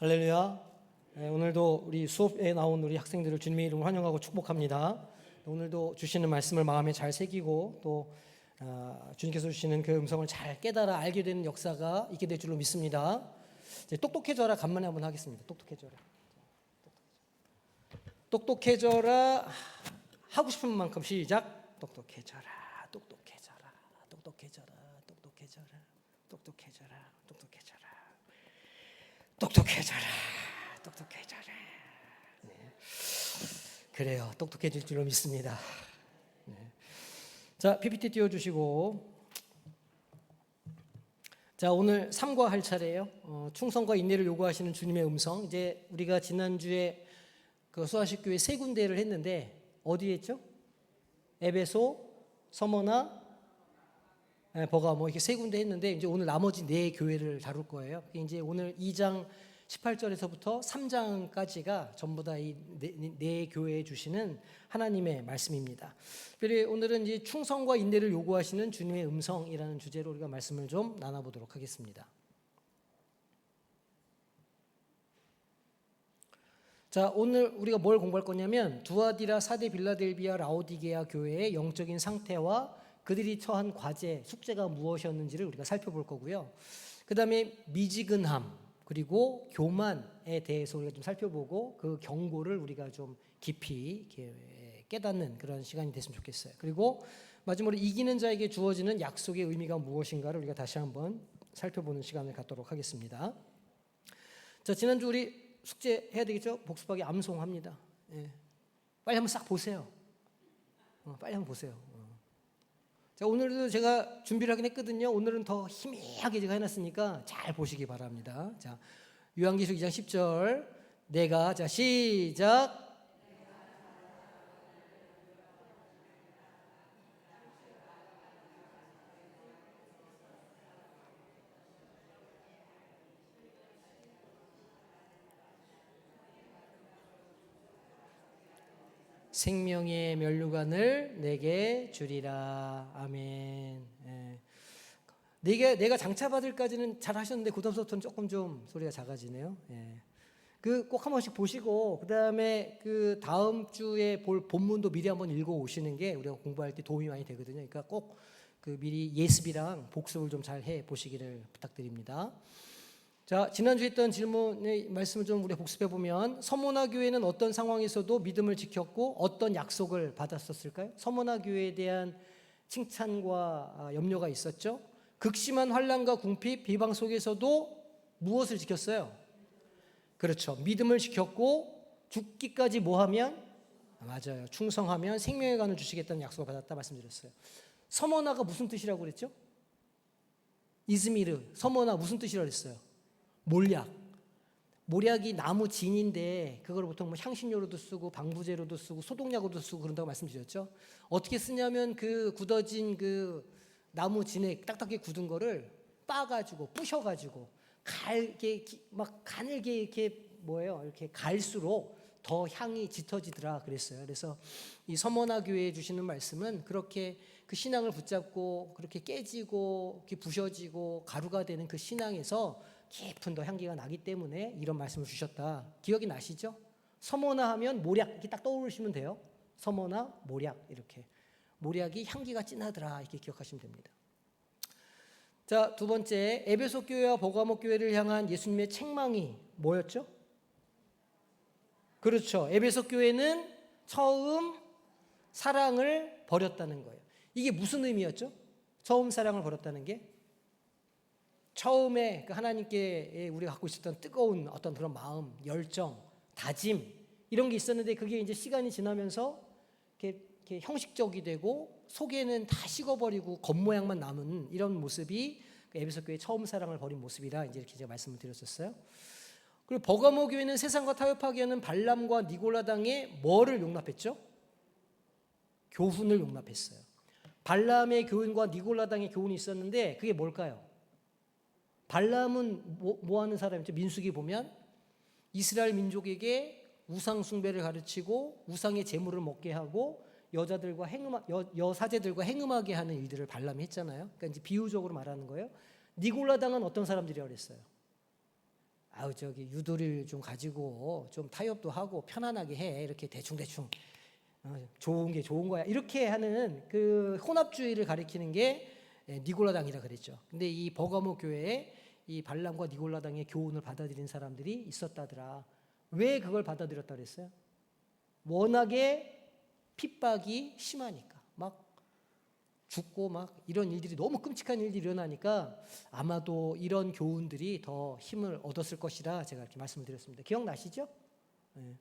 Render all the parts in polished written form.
할렐루야. 네, 오늘도 우리 수업에 나온 우리 학생들을 주님의 이름으로 환영하고 축복합니다. 오늘도 주시는 말씀을 마음에 잘 새기고 또 주님께서 주시는 그 음성을 잘 깨달아 알게 되는 역사가 있게 될 줄로 믿습니다. 이제 똑똑해져라 간만에 한번 하겠습니다. 똑똑해져라. 똑똑해져라 하고 싶은 만큼 시작. 똑똑해져라. 똑똑해져라. 똑똑해져라. 똑똑해져라. 똑똑해져라. 똑똑해져라. 똑똑해져라. 똑똑해져라. 네. 그래요. 똑똑해질 줄로 믿습니다. 네. 자, PPT 띄워주시고. 자, 오늘 3과 할 차례예요. 충성과 인내를 요구하시는 주님의 음성. 이제 우리가 지난주에 그 수아식 교회 세 군데를 했는데 어디에 했죠? 에베소, 서머나, 버가모 이렇게 세 군데 했는데 이제 오늘 나머지 네 교회를 다룰 거예요. 이제 오늘 2장 18절에서부터 3장까지가 전부 다 이 네 교회에 주시는 하나님의 말씀입니다. 그리고 오늘은 이제 충성과 인내를 요구하시는 주님의 음성이라는 주제로 우리가 말씀을 좀 나눠보도록 하겠습니다. 자, 오늘 우리가 뭘 공부할 거냐면 두아디라, 사데, 빌라델비아, 라오디게아 교회의 영적인 상태와 그들이 처한 과제, 숙제가 무엇이었는지를 우리가 살펴볼 거고요. 그 다음에 미지근함 그리고 교만에 대해서 우리가 좀 살펴보고 그 경고를 우리가 좀 깊이 깨닫는 그런 시간이 됐으면 좋겠어요. 그리고 마지막으로 이기는 자에게 주어지는 약속의 의미가 무엇인가를 우리가 다시 한번 살펴보는 시간을 갖도록 하겠습니다. 자, 지난주 우리 숙제 해야 되겠죠? 복습하기 암송합니다. 예. 빨리 한번 싹 보세요. 빨리 한번 보세요. 자, 오늘도 제가 준비를 하긴 했거든요. 오늘은 더 희미하게 제가 해놨으니까 잘 보시기 바랍니다. 자, 요한계시록 2장 10절 내가 자 시작. 생명의 면류관을 내게 주리라. 아멘. 예. 내가 장차받을까지는 잘 하셨는데 그다음부터는 조금 좀 소리가 작아지네요. 예. 그 꼭 한 번씩 보시고 그 다음에 그 다음 주에 볼 본문도 미리 한번 읽어 오시는 게 우리가 공부할 때 도움이 많이 되거든요. 그러니까 꼭 그 미리 예습이랑 복습을 좀 잘 해 보시기를 부탁드립니다. 자, 지난주에 했던 질문의 말씀을 좀 우리가 복습해 보면 서모나 교회는 어떤 상황에서도 믿음을 지켰고 어떤 약속을 받았었을까요? 서모나 교회에 대한 칭찬과 염려가 있었죠. 극심한 환난과 궁핍, 비방 속에서도 무엇을 지켰어요? 그렇죠. 믿음을 지켰고 죽기까지 뭐하면? 맞아요. 충성하면 생명의 간을 주시겠다는 약속을 받았다 말씀드렸어요. 서모나가 무슨 뜻이라고 그랬죠? 이즈미르, 서모나 무슨 뜻이라고 그랬어요? 몰약. 몰약이 나무 진인데 그걸 보통 뭐 향신료로도 쓰고 방부제로도 쓰고 소독약으로도 쓰고 그런다고 말씀드렸죠. 어떻게 쓰냐면 그 굳어진 그 나무 진에 딱딱하게 굳은 거를 빻아가지고 부셔가지고 갈게 막 가늘게 이렇게 뭐예요? 이렇게 갈수록 더 향이 짙어지더라 그랬어요. 그래서 이 서머나 교회에 주시는 말씀은 그렇게 그 신앙을 붙잡고 그렇게 깨지고 이렇게 부셔지고 가루가 되는 그 신앙에서 깊은 더 향기가 나기 때문에 이런 말씀을 주셨다. 기억이 나시죠? 서머나 하면 모략 이렇게 딱 떠오르시면 돼요. 서머나 모략 이렇게 모략이 향기가 진하더라 이렇게 기억하시면 됩니다. 자, 두 번째 에베소 교회와 버가모 교회를 향한 예수님의 책망이 뭐였죠? 그렇죠. 에베소 교회는 처음 사랑을 버렸다는 거예요. 이게 무슨 의미였죠? 처음 사랑을 버렸다는 게 처음에 그 하나님께 우리가 갖고 있었던 뜨거운 어떤 그런 마음, 열정, 다짐 이런 게 있었는데 그게 이제 시간이 지나면서 이렇게 형식적이 되고 속에는 다 식어버리고 겉모양만 남은 이런 모습이 에베소 교회의 처음 사랑을 버린 모습이라 이제 이렇게 제가 말씀을 드렸었어요. 그리고 버가모 교회는 세상과 타협하게 하는 발람과 니골라당의 뭐를 용납했죠? 교훈을 용납했어요. 발람의 교훈과 니골라당의 교훈이 있었는데 그게 뭘까요? 발람은 뭐 하는 사람이죠? 민수기 보면 이스라엘 민족에게 우상 숭배를 가르치고 우상의 제물을 먹게 하고 여자들과 여사제들과 행음하게 하는 일들을 발람이 했잖아요. 그러니까 이제 비유적으로 말하는 거예요. 니골라당은 어떤 사람들이라고 그랬어요? 저기 유도리를 좀 가지고 좀 타협도 하고 편안하게 해. 이렇게 대충 좋은 게 좋은 거야. 이렇게 하는 그 혼합주의를 가리키는 게 니골라당이라 그랬죠. 근데 이 버가모 교회에 이 발람과 니골라당의 교훈을 받아들인 사람들이 있었다더라. 왜 그걸 받아들였다 그랬어요? 워낙에 핍박이 심하니까. 막 죽고 막 이런 일들이 너무 끔찍한 일들이 일어나니까 아마도 이런 교훈들이 더 힘을 얻었을 것이라 제가 이렇게 말씀을 드렸습니다. 기억나시죠? 네.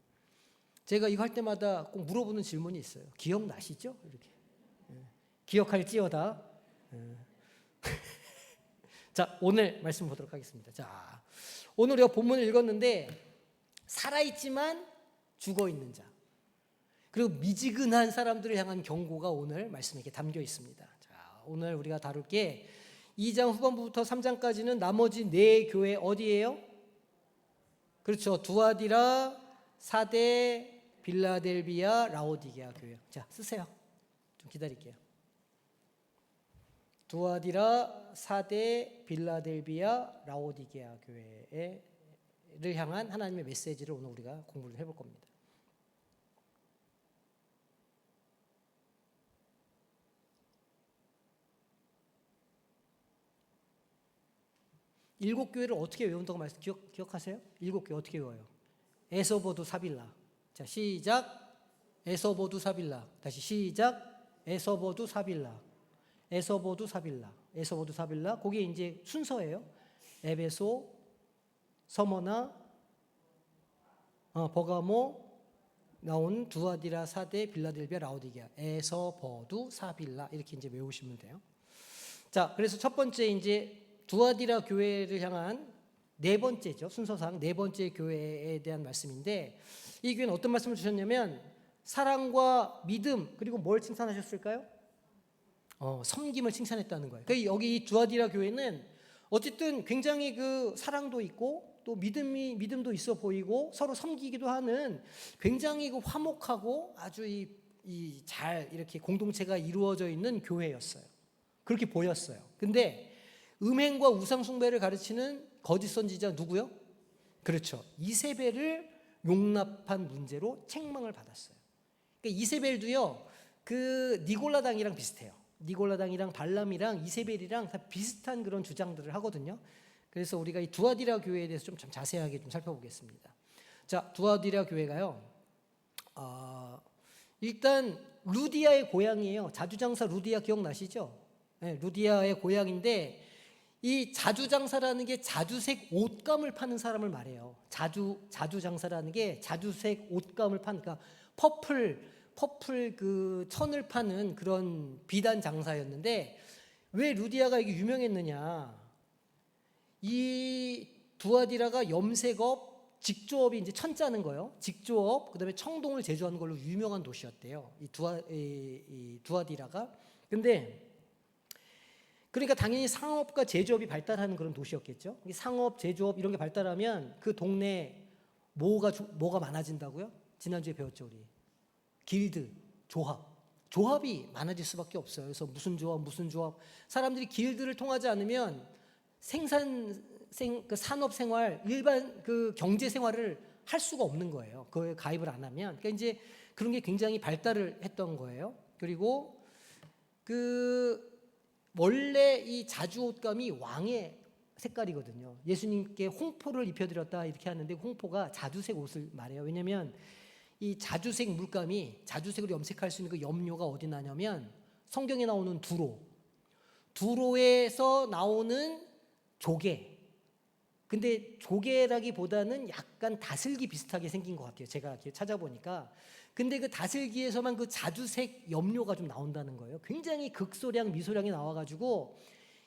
제가 이거 할 때마다 꼭 물어보는 질문이 있어요. 기억나시죠? 이렇게. 네. 기억할지어다. 네. 자, 오늘 말씀 보도록 하겠습니다. 자, 오늘 우리가 본문을 읽었는데 살아있지만 죽어있는 자, 그리고 미지근한 사람들을 향한 경고가 오늘 말씀에 이렇게 담겨 있습니다. 자, 오늘 우리가 다룰 게 2장 후반부부터 3장까지는 나머지 네 교회 어디예요? 그렇죠. 두아디라, 사대, 빌라델비아, 라오디게아 교회. 자, 쓰세요. 좀 기다릴게요. 두아디라, 사대, 빌라델비아, 라오디게아 교회를 향한 하나님의 메시지를 오늘 우리가 공부를 해볼 겁니다. 7교회를 어떻게 외운다고 말씀 기억하세요? 7교회 어떻게 외워요? 에서보두 사빌라. 자, 시작. 에서보두 사빌라. 다시 시작. 에서보두 사빌라. 에서보두 사빌라. 에서보두 사빌라. 그게 이제 순서예요. 에베소, 서머나, 버가모, 나온 두아디라, 사대, 빌라델비아, 라오디게아. 에서보두 사빌라. 이렇게 이제 외우시면 돼요. 자, 그래서 첫 번째 이제 두아디라 교회를 향한 네 번째죠. 순서상 네 번째 교회에 대한 말씀인데 이 교회는 어떤 말씀을 주셨냐면 사랑과 믿음 그리고 뭘 칭찬하셨을까요? 섬김을 칭찬했다는 거예요. 그러니까 여기 이 두아디라 교회는 어쨌든 굉장히 그 사랑도 있고 또 믿음도 있어 보이고 서로 섬기기도 하는 굉장히 그 화목하고 아주 잘 이렇게 공동체가 이루어져 있는 교회였어요. 그렇게 보였어요. 근데 음행과 우상 숭배를 가르치는 거짓 선지자 누구요? 그렇죠. 이세벨을 용납한 문제로 책망을 받았어요. 그러니까 이세벨도요, 그 니골라당이랑 비슷해요. 니골라당이랑 발람이랑 이세벨이랑 다 비슷한 그런 주장들을 하거든요. 그래서 우리가 이 두아디라 교회에 대해서 좀 자세하게 좀 살펴보겠습니다. 자, 두아디라 교회가요, 일단 루디아의 고향이에요. 자주장사 루디아 기억나시죠? 네, 루디아의 고향인데 이 자주장사라는 게 자주색 옷감을 파는 사람을 말해요. 자주장사라는 게 자주색 옷감을 파는, 그러니까 퍼플 그 천을 파는 그런 비단 장사였는데 왜 루디아가 이게 유명했느냐? 이 두아디라가 염색업, 직조업이 이제 천 짜는 거예요. 직조업, 그다음에 청동을 제조하는 걸로 유명한 도시였대요. 이 두아디라가. 근데 그러니까 당연히 상업과 제조업이 발달하는 그런 도시였겠죠. 상업, 제조업 이런 게 발달하면 그 동네에 뭐가 많아진다고요? 지난주에 배웠죠, 우리. 길드, 조합이 많아질 수밖에 없어요. 그래서 무슨 조합. 사람들이 길드를 통하지 않으면 그 산업 생활, 일반 그 경제 생활을 할 수가 없는 거예요. 그거에 가입을 안 하면. 그러니까 이제 그런 게 굉장히 발달을 했던 거예요. 그리고 원래 이 자주옷감이 왕의 색깔이거든요. 예수님께 홍포를 입혀드렸다 이렇게 하는데 홍포가 자주색 옷을 말해요. 왜냐하면 이 자주색 물감이 자주색으로 염색할 수 있는 그 염료가 어디 나냐면 성경에 나오는 두로에서 나오는 조개. 근데 조개라기보다는 약간 다슬기 비슷하게 생긴 것 같아요. 제가 찾아보니까. 근데 그 다슬기에서만 그 자주색 염료가 좀 나온다는 거예요. 굉장히 극소량, 미소량이 나와가지고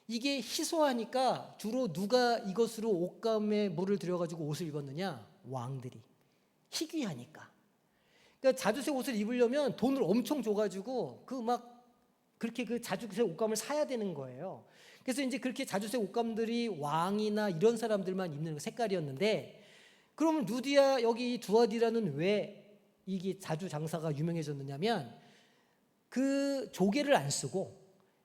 이게 희소하니까 주로 누가 이것으로 옷감에 물을 들여가지고 옷을 입었느냐? 왕들이. 희귀하니까. 그러니까 자주색 옷을 입으려면 돈을 엄청 줘가지고 그렇게 그 자주색 옷감을 사야 되는 거예요. 그래서 이제 그렇게 자주색 옷감들이 왕이나 이런 사람들만 입는 색깔이었는데 그러면 루디아 여기 두아디라는 왜 이게 자주 장사가 유명해졌느냐면 그 조개를 안 쓰고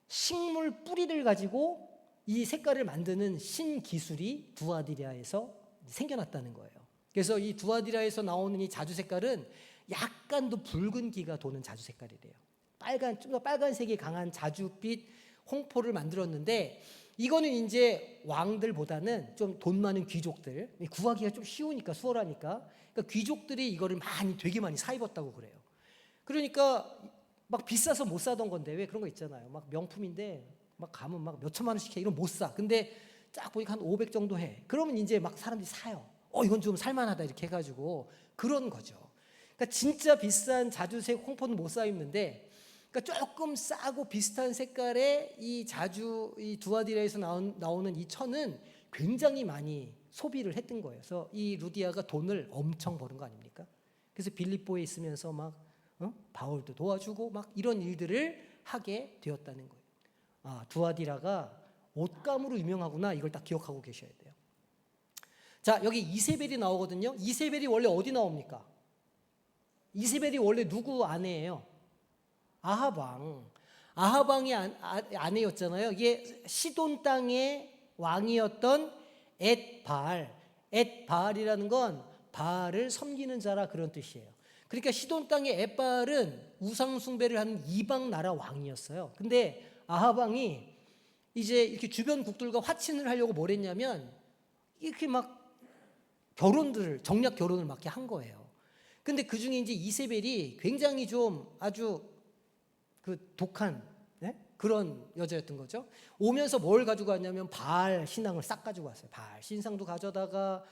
식물 뿌리를 가지고 이 색깔을 만드는 신기술이 두아디라에서 생겨났다는 거예요. 그래서 이 두아디라에서 나오는 이 자주 색깔은 약간 더 붉은기가 도는 자주 색깔이래요. 좀 더 빨간색이 강한 자주빛 홍포를 만들었는데, 이거는 이제 왕들보다는 좀 돈 많은 귀족들, 구하기가 좀 쉬우니까, 수월하니까, 그러니까 귀족들이 이거를 되게 많이 사 입었다고 그래요. 그러니까 막 비싸서 못 사던 건데, 왜 그런 거 있잖아요. 막 명품인데 막 가면 막 몇 천만 원씩 해. 이런 못 사. 근데 쫙 보니까 한 500 정도 해. 그러면 이제 막 사람들이 사요. 이건 좀 살만하다 이렇게 해가지고 그런 거죠. 그러니까 진짜 비싼 자주색 홍포는 못 사 입는데, 그러니까 조금 싸고 비슷한 색깔의 이 두아디라에서 나오는 이 천은 굉장히 많이 소비를 했던 거예요. 그래서 이 루디아가 돈을 엄청 버는 거 아닙니까? 그래서 빌립보에 있으면서 막 바울도 도와주고 막 이런 일들을 하게 되었다는 거예요. 두아디라가 옷감으로 유명하구나, 이걸 딱 기억하고 계셔야 돼요. 자, 여기 이세벨이 나오거든요. 이세벨이 원래 어디 나옵니까? 이세벨이 원래 누구 아내예요? 아하방의 아내였잖아요. 이게 시돈 땅의 왕이었던 엣바알이라는 건 바알을 섬기는 자라, 그런 뜻이에요. 그러니까 시돈 땅의 엣바알은 우상 숭배를 하는 이방 나라 왕이었어요. 근데 아하방이 이제 이렇게 주변 국들과 화친을 하려고 뭘 했냐면, 이렇게 막 정략 결혼을 막 한 거예요. 근데 그 중에 이제 이세벨이 굉장히 좀 아주 그 독한 그런 여자였던 거죠. 오면서 뭘 가지고 왔냐면 바알 신앙을 싹 가지고 왔어요. 바알 신상도 가져다가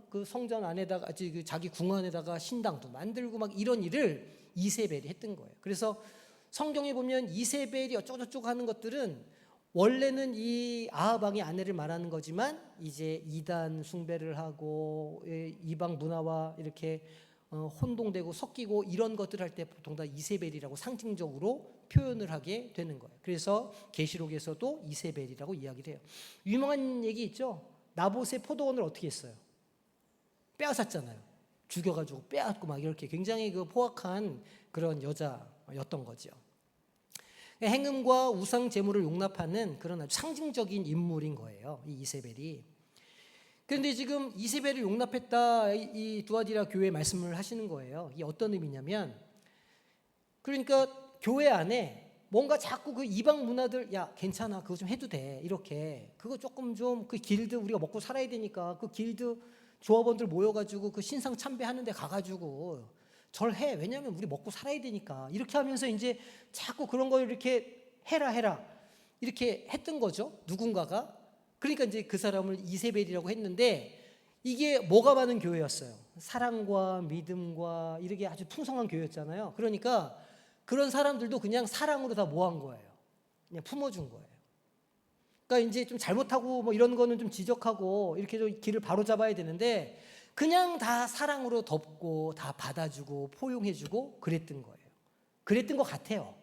그 성전 안에다가 자기 궁 안에다가 신당도 만들고 막 이런 일을 이세벨이 했던 거예요. 그래서 성경에 보면 이세벨이 어쩌고저쩌고 하는 것들은 원래는 이 아하방의 아내를 말하는 거지만, 이제 이단 숭배를 하고 이방 문화와 이렇게 혼동되고 섞이고 이런 것들 할 때 보통 다 이세벨이라고 상징적으로 표현을 하게 되는 거예요. 그래서 계시록에서도 이세벨이라고 이야기를 해요. 유명한 얘기 있죠. 나봇의 포도원을 어떻게 했어요? 빼앗았잖아요. 죽여가지고 빼앗고 막 이렇게 굉장히 그 포악한 그런 여자였던 거죠. 행음과 우상 제물을 용납하는 그런 아주 상징적인 인물인 거예요, 이 이세벨이. 그런데 지금 이세벨을 용납했다, 이 두아디라 교회 말씀을 하시는 거예요. 이게 어떤 의미냐면, 그러니까 교회 안에 뭔가 자꾸 그 이방 문화들, 야 괜찮아, 그거 좀 해도 돼, 이렇게 그거 조금 좀 그 길드 우리가 먹고 살아야 되니까 그 길드 조합원들 모여가지고 그 신상 참배하는 데 가가지고 절해. 왜냐하면 우리 먹고 살아야 되니까. 이렇게 하면서 이제 자꾸 그런 걸 이렇게 해라 이렇게 했던 거죠, 누군가가. 그러니까 이제 그 사람을 이세벨이라고 했는데, 이게 뭐가 많은 교회였어요? 사랑과 믿음과 이렇게 아주 풍성한 교회였잖아요. 그러니까 그런 사람들도 그냥 사랑으로 다 모한 거예요. 그냥 품어준 거예요. 그러니까 이제 좀 잘못하고 뭐 이런 거는 좀 지적하고 이렇게 좀 길을 바로 잡아야 되는데, 그냥 다 사랑으로 덮고 다 받아주고 포용해주고 그랬던 거예요. 그랬던 것 같아요.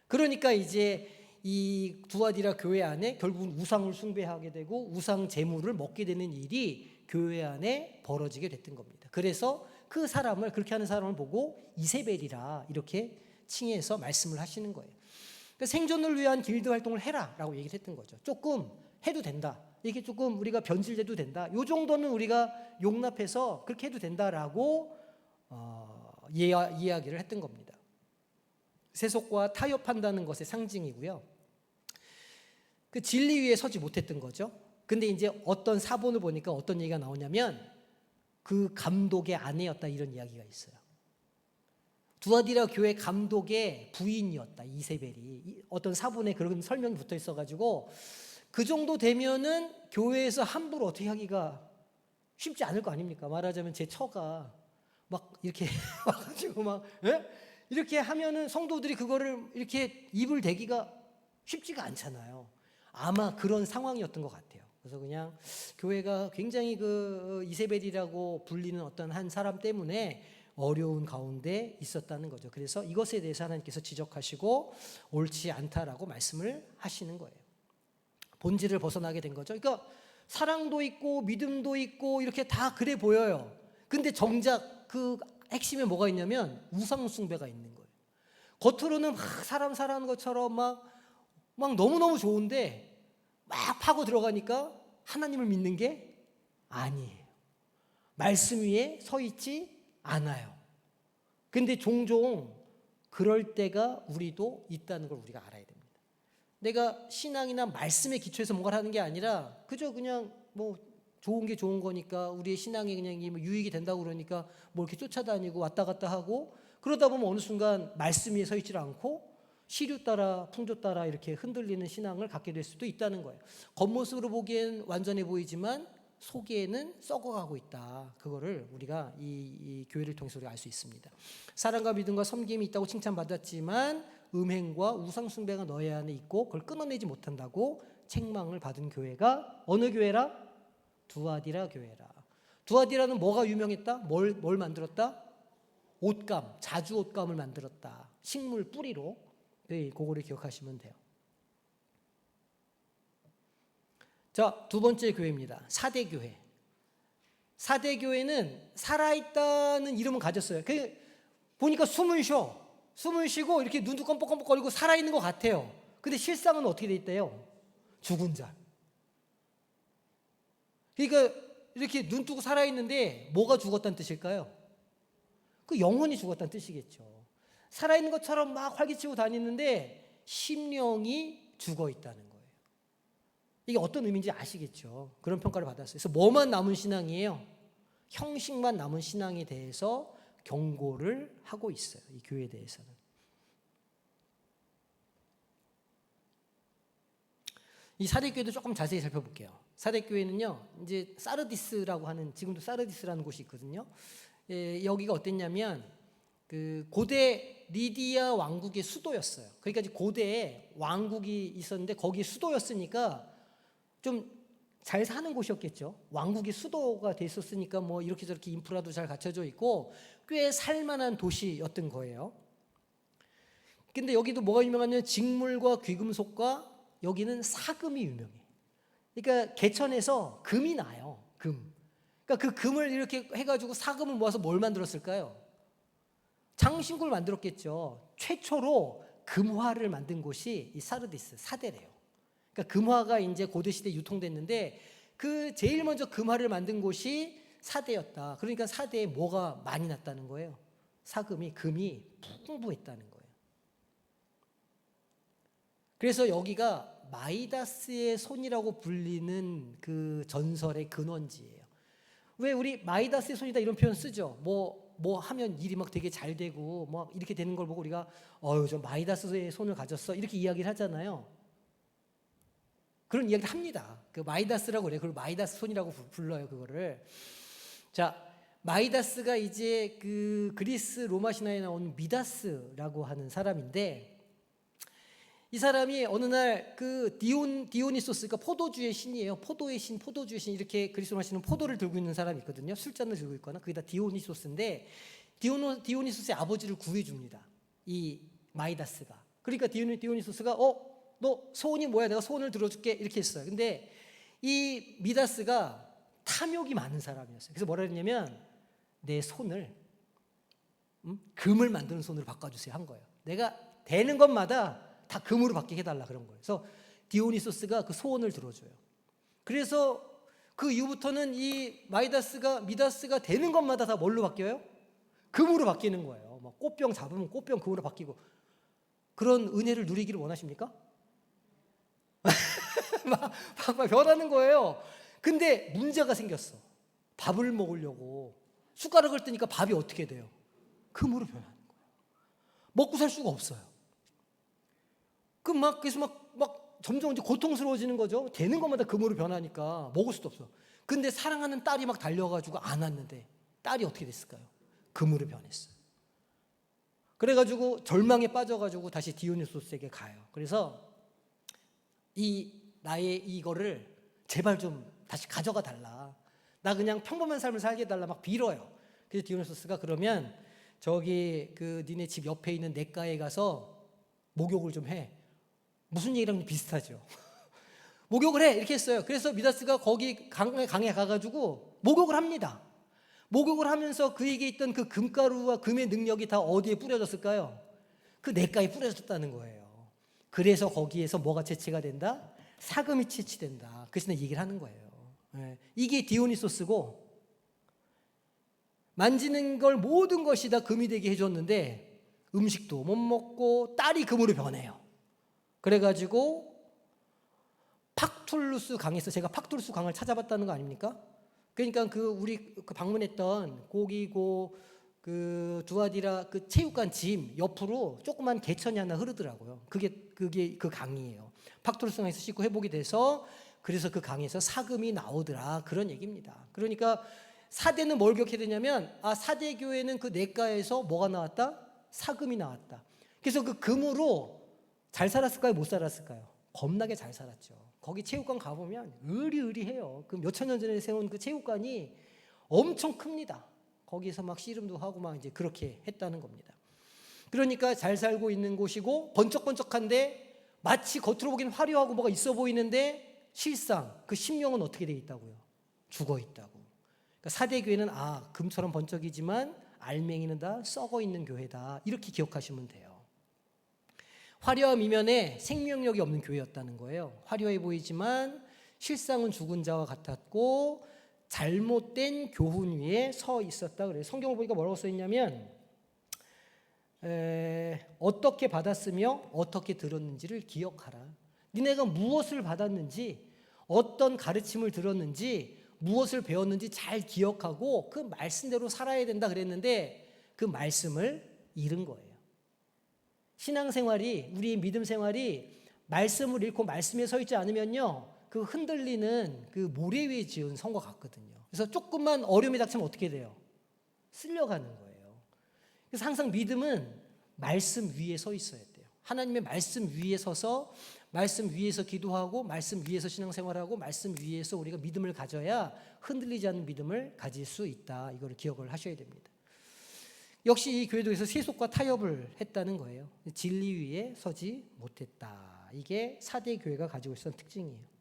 그러니까 이제 이 두아디라 교회 안에 결국은 우상을 숭배하게 되고 우상 제물을 먹게 되는 일이 교회 안에 벌어지게 됐던 겁니다. 그래서 그 사람을, 그렇게 하는 사람을 보고 이세벨이라 이렇게 칭해서 말씀을 하시는 거예요. 그러니까 생존을 위한 길드 활동을 해라라고 얘기를 했던 거죠. 조금 해도 된다. 이게 조금 우리가 변질돼도 된다. 요 정도는 우리가 용납해서 그렇게 해도 된다라고 이야기를 했던 겁니다. 세속과 타협한다는 것의 상징이고요. 그 진리 위에 서지 못했던 거죠. 근데 이제 어떤 사본을 보니까 어떤 얘기가 나오냐면, 그 감독의 아내였다, 이런 이야기가 있어요. 두아디라 교회 감독의 부인이었다, 이세벨이. 어떤 사본에 그런 설명이 붙어 있어가지고, 그 정도 되면은 교회에서 함부로 어떻게 하기가 쉽지 않을 거 아닙니까? 말하자면 제 처가 막 이렇게 와가지고 막 이렇게 하면은 성도들이 그거를 이렇게 입을 대기가 쉽지가 않잖아요. 아마 그런 상황이었던 것 같아요. 그래서 그냥 교회가 굉장히 그 이세벨이라고 불리는 어떤 한 사람 때문에 어려운 가운데 있었다는 거죠. 그래서 이것에 대해서 하나님께서 지적하시고 옳지 않다라고 말씀을 하시는 거예요. 본질을 벗어나게 된 거죠. 그러니까 사랑도 있고 믿음도 있고 이렇게 다 그래 보여요. 근데 정작 그 핵심에 뭐가 있냐면 우상 숭배가 있는 거예요. 겉으로는 막 사람 사랑하는 것처럼 막 너무너무 좋은데 막 파고 들어가니까 하나님을 믿는 게 아니에요. 말씀 위에 서 있지 않아요. 근데 종종 그럴 때가 우리도 있다는 걸 우리가 알아야 됩니다. 내가 신앙이나 말씀에 기초해서 뭔가를 하는 게 아니라 그저 그냥 뭐 좋은 게 좋은 거니까 우리의 신앙이 그냥 유익이 된다고 그러니까 뭐 이렇게 쫓아다니고 왔다 갔다 하고 그러다 보면 어느 순간 말씀 위에 서 있지 않고 시류 따라 풍조 따라 이렇게 흔들리는 신앙을 갖게 될 수도 있다는 거예요. 겉모습으로 보기엔 완전해 보이지만 속에는 썩어가고 있다. 그거를 우리가 이 교회를 통해서 우리가 알 수 있습니다. 사랑과 믿음과 섬김이 있다고 칭찬받았지만 음행과 우상숭배가 너희 안에 있고 그걸 끊어내지 못한다고 책망을 받은 교회가 어느 교회라? 두아디라 교회라. 두아디라는 뭐가 유명했다? 뭘 만들었다? 옷감, 자주 옷감을 만들었다. 식물 뿌리로. 네, 그거를 기억하시면 돼요. 자, 두 번째 교회입니다. 사대교회. 사대교회는 살아있다는 이름은 가졌어요. 보니까 숨을 쉬고 이렇게 눈도 껌뻑껌뻑거리고 살아있는 것 같아요. 근데 실상은 어떻게 돼 있대요? 죽은 자. 그러니까 이렇게 눈 뜨고 살아있는데 뭐가 죽었다는 뜻일까요? 그 영혼이 죽었다는 뜻이겠죠. 살아있는 것처럼 막 활기치고 다니는데 심령이 죽어 있다는 거예요. 이게 어떤 의미인지 아시겠죠? 그런 평가를 받았어요. 그래서 뭐만 남은 신앙이에요? 형식만 남은 신앙에 대해서 경고를 하고 있어요. 이 교회에 대해서는. 이 사대교회도 조금 자세히 살펴볼게요. 사대교회는요, 이제 사르디스라고 하는, 지금도 사르디스라는 곳이 있거든요. 여기가 어땠냐면, 그 고대 리디아 왕국의 수도였어요. 그러니까 이제 고대에 왕국이 있었는데 거기 수도였으니까 좀 잘 사는 곳이었겠죠. 왕국이 수도가 돼 있었으니까 뭐 이렇게 저렇게 인프라도 잘 갖춰져 있고 꽤 살만한 도시였던 거예요. 근데 여기도 뭐가 유명하냐면 직물과 귀금속과 여기는 사금이 유명해. 그러니까 개천에서 금이 나요. 금. 그러니까 그 금을 이렇게 해가지고 사금을 모아서 뭘 만들었을까요? 장신구를 만들었겠죠. 최초로 금화를 만든 곳이 이 사르디스, 사대래요. 그러니까 금화가 이제 고대 시대에 유통됐는데 그 제일 먼저 금화를 만든 곳이 사대였다. 그러니까 사대에 뭐가 많이 났다는 거예요? 사금이, 금이 풍부했다는 거예요. 그래서 여기가 마이다스의 손이라고 불리는 그 전설의 근원지예요. 왜 우리 마이다스의 손이다 이런 표현 쓰죠? 뭐 하면 일이 막 되게 잘 되고 막 이렇게 되는 걸 보고 우리가 저 마이다스의 손을 가졌어 이렇게 이야기를 하잖아요. 그런 이야기를 합니다. 그 마이다스라고 그래요. 그걸 마이다스 손이라고 불러요. 그거를. 자, 마이다스가 이제 그 그리스 로마 신화에 나오는 미다스라고 하는 사람인데 이 사람이 어느 날 그 디오니소스가 포도주의 신이에요. 포도주의 신 이렇게 그리스 로마 신은 포도를 들고 있는 사람이 있거든요. 술잔을 들고 있거나 그게 다 디오니소스인데 디오니소스의 아버지를 구해줍니다. 이 마이다스가. 그러니까 디오니소스가 너 소원이 뭐야? 내가 소원을 들어줄게 이렇게 했어요. 근데 이 미다스가 탐욕이 많은 사람이었어요. 그래서 뭐라 했냐면 내 손을 금을 만드는 손으로 바꿔주세요 한 거예요. 내가 되는 것마다 다 금으로 바뀌게 해달라 그런 거예요. 그래서 디오니소스가 그 소원을 들어줘요. 그래서 그 이후부터는 이 미다스가 되는 것마다 다 뭘로 바뀌어요? 금으로 바뀌는 거예요. 막 꽃병 잡으면 꽃병 금으로 바뀌고 그런 은혜를 누리기를 원하십니까? 막 변하는 거예요. 근데 문제가 생겼어. 밥을 먹으려고 숟가락을 뜨니까 밥이 어떻게 돼요? 금으로 변하는 거예요. 먹고 살 수가 없어요. 그래서 막 점점 이제 고통스러워지는 거죠. 되는 것마다 금으로 변하니까 먹을 수도 없어. 근데 사랑하는 딸이 막 달려가지고 안았는데 딸이 어떻게 됐을까요? 금으로 변했어요. 그래가지고 절망에 빠져가지고 다시 디오니소스에게 가요. 그래서 나의 이거를 제발 좀 다시 가져가 달라. 나 그냥 평범한 삶을 살게 해달라 막 빌어요. 그래서 디오니소스가 그러면 저기 그 니네 집 옆에 있는 냇가에 가서 목욕을 좀 해. 무슨 얘기랑 비슷하죠. 목욕을 해 이렇게 했어요. 그래서 미다스가 거기 강에 가가지고 목욕을 합니다. 목욕을 하면서 그에게 있던 그 금가루와 금의 능력이 다 어디에 뿌려졌을까요? 그 냇가에 뿌려졌다는 거예요. 그래서 거기에서 뭐가 채취가 된다? 사금이 채취된다. 그래서 얘기를 하는 거예요. 이게 디오니소스고 만지는 걸 모든 것이 다 금이 되게 해줬는데 음식도 못 먹고 딸이 금으로 변해요. 그래가지고 팍툴루스 강에서, 제가 팍툴루스 강을 찾아봤다는 거 아닙니까? 그러니까 우리 방문했던 고기고 그 두아디라 그 체육관 짐 옆으로 조그만 개천이 하나 흐르더라고요. 그게 그 강이에요. 팍툴루스 강에서 씻고 회복이 돼서, 그래서 그 강에서 사금이 나오더라, 그런 얘기입니다. 그러니까 사대는 뭘 기억해야 되냐면, 사대 교회는 그 냇가에서 뭐가 나왔다? 사금이 나왔다. 그래서 그 금으로 잘 살았을까요? 못 살았을까요? 겁나게 잘 살았죠. 거기 체육관 가보면 으리으리해요. 그 몇천 년 전에 세운 그 체육관이 엄청 큽니다. 거기서 막 씨름도 하고 막 이제 그렇게 했다는 겁니다. 그러니까 잘 살고 있는 곳이고 번쩍번쩍한데 마치 겉으로 보기엔 화려하고 뭐가 있어 보이는데 실상 그 심령은 어떻게 돼 있다고요? 죽어 있다고. 그러니까 사대교회는 금처럼 번쩍이지만 알맹이는 다 썩어 있는 교회다, 이렇게 기억하시면 돼요. 화려함 이면에 생명력이 없는 교회였다는 거예요. 화려해 보이지만 실상은 죽은 자와 같았고 잘못된 교훈 위에 서 있었다 그래요. 성경을 보니까 뭐라고 써 있냐면 어떻게 받았으며 어떻게 들었는지를 기억하라. 니네가 무엇을 받았는지, 어떤 가르침을 들었는지, 무엇을 배웠는지 잘 기억하고 그 말씀대로 살아야 된다 그랬는데 그 말씀을 잃은 거예요. 신앙생활이, 우리 믿음 생활이 말씀을 잃고 말씀에 서 있지 않으면요, 그 흔들리는 그 모래 위에 지은 성과 같거든요. 그래서 조금만 어려움이 닥치면 어떻게 돼요? 쓸려가는 거예요. 그래서 항상 믿음은 말씀 위에 서 있어야 돼요. 하나님의 말씀 위에 서서 말씀 위에서 기도하고 말씀 위에서 신앙생활하고 말씀 위에서 우리가 믿음을 가져야 흔들리지 않는 믿음을 가질 수 있다. 이걸 기억을 하셔야 됩니다. 역시 이 교회도에서 세속과 타협을 했다는 거예요. 진리 위에 서지 못했다. 이게 사대 교회가 가지고 있었던 특징이에요.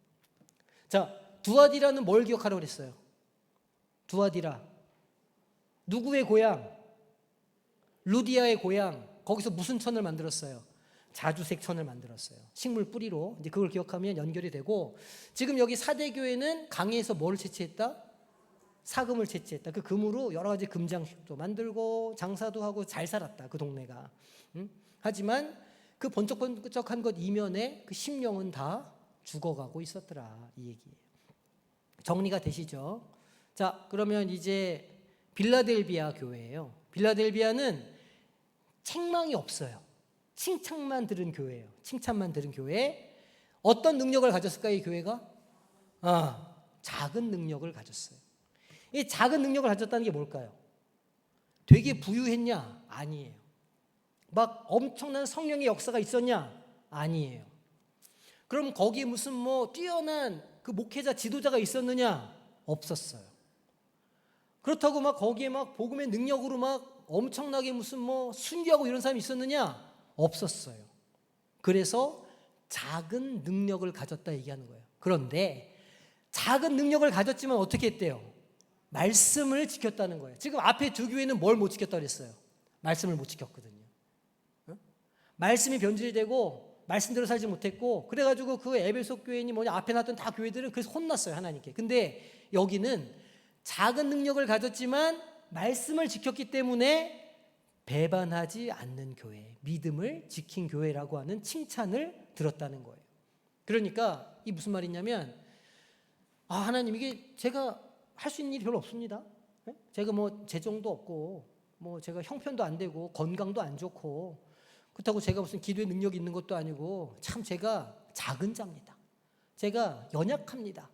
자, 두아디라는 뭘 기억하라고 그랬어요? 두아디라, 누구의 고향? 루디아의 고향. 거기서 무슨 천을 만들었어요? 자주색 천을 만들었어요. 식물 뿌리로. 이제 그걸 기억하면 연결이 되고, 지금 여기 사대 교회는 강에서 뭘 채취했다? 사금을 채취했다. 그 금으로 여러 가지 금장식도 만들고 장사도 하고 잘 살았다, 그 동네가. 하지만 그 번쩍번쩍한 것 이면에 그 심령은 다 죽어가고 있었더라, 이 얘기예요. 정리가 되시죠? 자, 그러면 이제 빌라델비아 교회예요. 빌라델비아는 책망이 없어요. 칭찬만 들은 교회예요. 칭찬만 들은 교회. 어떤 능력을 가졌을까요, 이 교회가? 작은 능력을 가졌어요. 이 작은 능력을 가졌다는 게 뭘까요? 되게 부유했냐? 아니에요. 막 엄청난 성령의 역사가 있었냐? 아니에요. 그럼 거기에 무슨 뛰어난 그 목회자 지도자가 있었느냐? 없었어요. 그렇다고 막 거기에 막 복음의 능력으로 막 엄청나게 무슨 순교하고 이런 사람이 있었느냐? 없었어요. 그래서 작은 능력을 가졌다 얘기하는 거예요. 그런데 작은 능력을 가졌지만 어떻게 했대요? 말씀을 지켰다는 거예요. 지금 앞에 두 교회는 뭘 못 지켰다 그랬어요? 말씀을 못 지켰거든요. 말씀이 변질이 되고 말씀대로 살지 못했고, 그래가지고 그 에베소 교회니 앞에 놨던 다 교회들은 그래서 혼났어요, 하나님께. 근데 여기는 작은 능력을 가졌지만 말씀을 지켰기 때문에 배반하지 않는 교회, 믿음을 지킨 교회라고 하는 칭찬을 들었다는 거예요. 그러니까 이게 무슨 말이냐면, 하나님, 이게 제가 할 수 있는 일이 별로 없습니다. 제가 재정도 없고 제가 형편도 안 되고 건강도 안 좋고 그렇다고 제가 무슨 기도의 능력이 있는 것도 아니고 참 제가 작은 자입니다. 제가 연약합니다.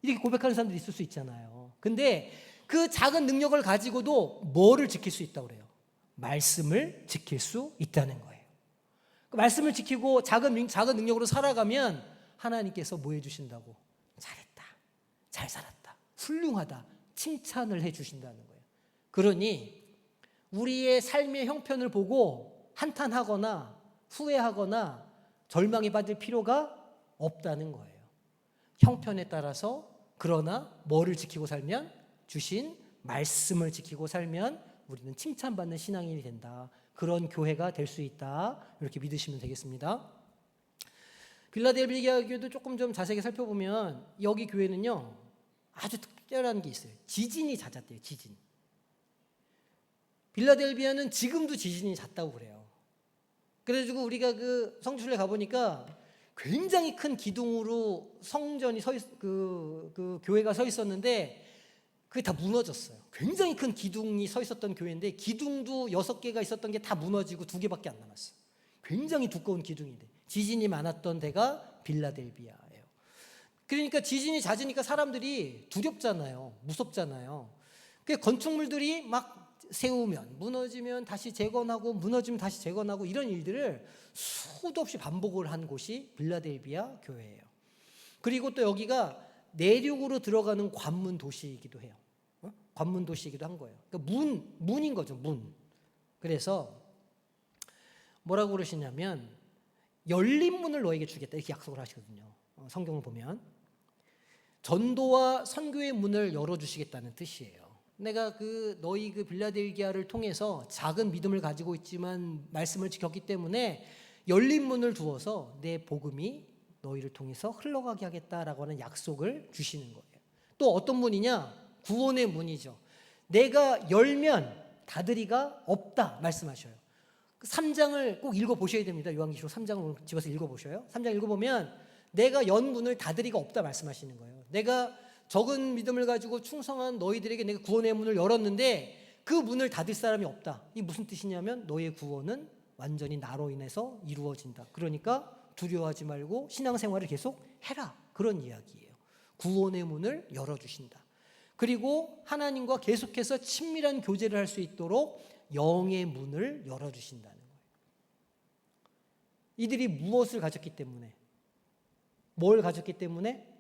이렇게 고백하는 사람들이 있을 수 있잖아요. 근데 그 작은 능력을 가지고도 뭐를 지킬 수 있다고 그래요? 말씀을 지킬 수 있다는 거예요. 그 말씀을 지키고 작은 능력으로 살아가면 하나님께서 뭐 해주신다고? 잘했다, 잘 살았다, 훌륭하다, 칭찬을 해주신다는 거예요. 그러니 우리의 삶의 형편을 보고 한탄하거나 후회하거나 절망에 빠질 필요가 없다는 거예요. 형편에 따라서, 그러나 뭐를 지키고 살면? 주신 말씀을 지키고 살면 우리는 칭찬받는 신앙인이 된다. 그런 교회가 될 수 있다. 이렇게 믿으시면 되겠습니다. 빌라델비아 교회도 조금 좀 자세하게 살펴보면 여기 교회는요, 아주 특별한 게 있어요. 지진이 잦았대요. 지진. 빌라델비아는 지금도 지진이 잦다고 그래요. 그래가지고 우리가 그 성지순례 가보니까 굉장히 큰 기둥으로 성전이 그 교회가 서 있었는데 그게 다 무너졌어요. 굉장히 큰 기둥이 서 있었던 교회인데 기둥도 6개가 있었던 게 다 무너지고 2개밖에 안 남았어요. 굉장히 두꺼운 기둥인데 지진이 많았던 데가 빌라델비아예요. 그러니까 지진이 잦으니까 사람들이 두렵잖아요. 무섭잖아요. 그 건축물들이 막 세우면 무너지면 다시 재건하고 무너지면 다시 재건하고 이런 일들을 수도 없이 반복을 한 곳이 빌라델비아 교회예요. 그리고 또 여기가 내륙으로 들어가는 관문 도시이기도 해요. 관문 도시이기도 한 거예요. 그러니까 문인 거죠, 문. 그래서 뭐라고 그러시냐면 열린 문을 너에게 주겠다 이렇게 약속을 하시거든요. 성경을 보면 전도와 선교의 문을 열어주시겠다는 뜻이에요. 내가 너희 빌라델기아를 통해서 작은 믿음을 가지고 있지만 말씀을 지켰기 때문에 열린 문을 두어서 내 복음이 너희를 통해서 흘러가게 하겠다라고 하는 약속을 주시는 거예요. 또 어떤 문이냐? 구원의 문이죠. 내가 열면 닫으리가 없다 말씀하셔요. 3장을 꼭 읽어보셔야 됩니다. 요한계시록 3장을 집어서 읽어보셔요. 3장 읽어보면 내가 연 문을 닫으리가 없다 말씀하시는 거예요. 내가 적은 믿음을 가지고 충성한 너희들에게 내가 구원의 문을 열었는데 그 문을 닫을 사람이 없다. 이게 무슨 뜻이냐면 너의 구원은 완전히 나로 인해서 이루어진다. 그러니까 두려워하지 말고 신앙생활을 계속 해라. 그런 이야기예요. 구원의 문을 열어주신다. 그리고 하나님과 계속해서 친밀한 교제를 할 수 있도록 영의 문을 열어주신다는 거예요. 이들이 무엇을 가졌기 때문에? 뭘 가졌기 때문에?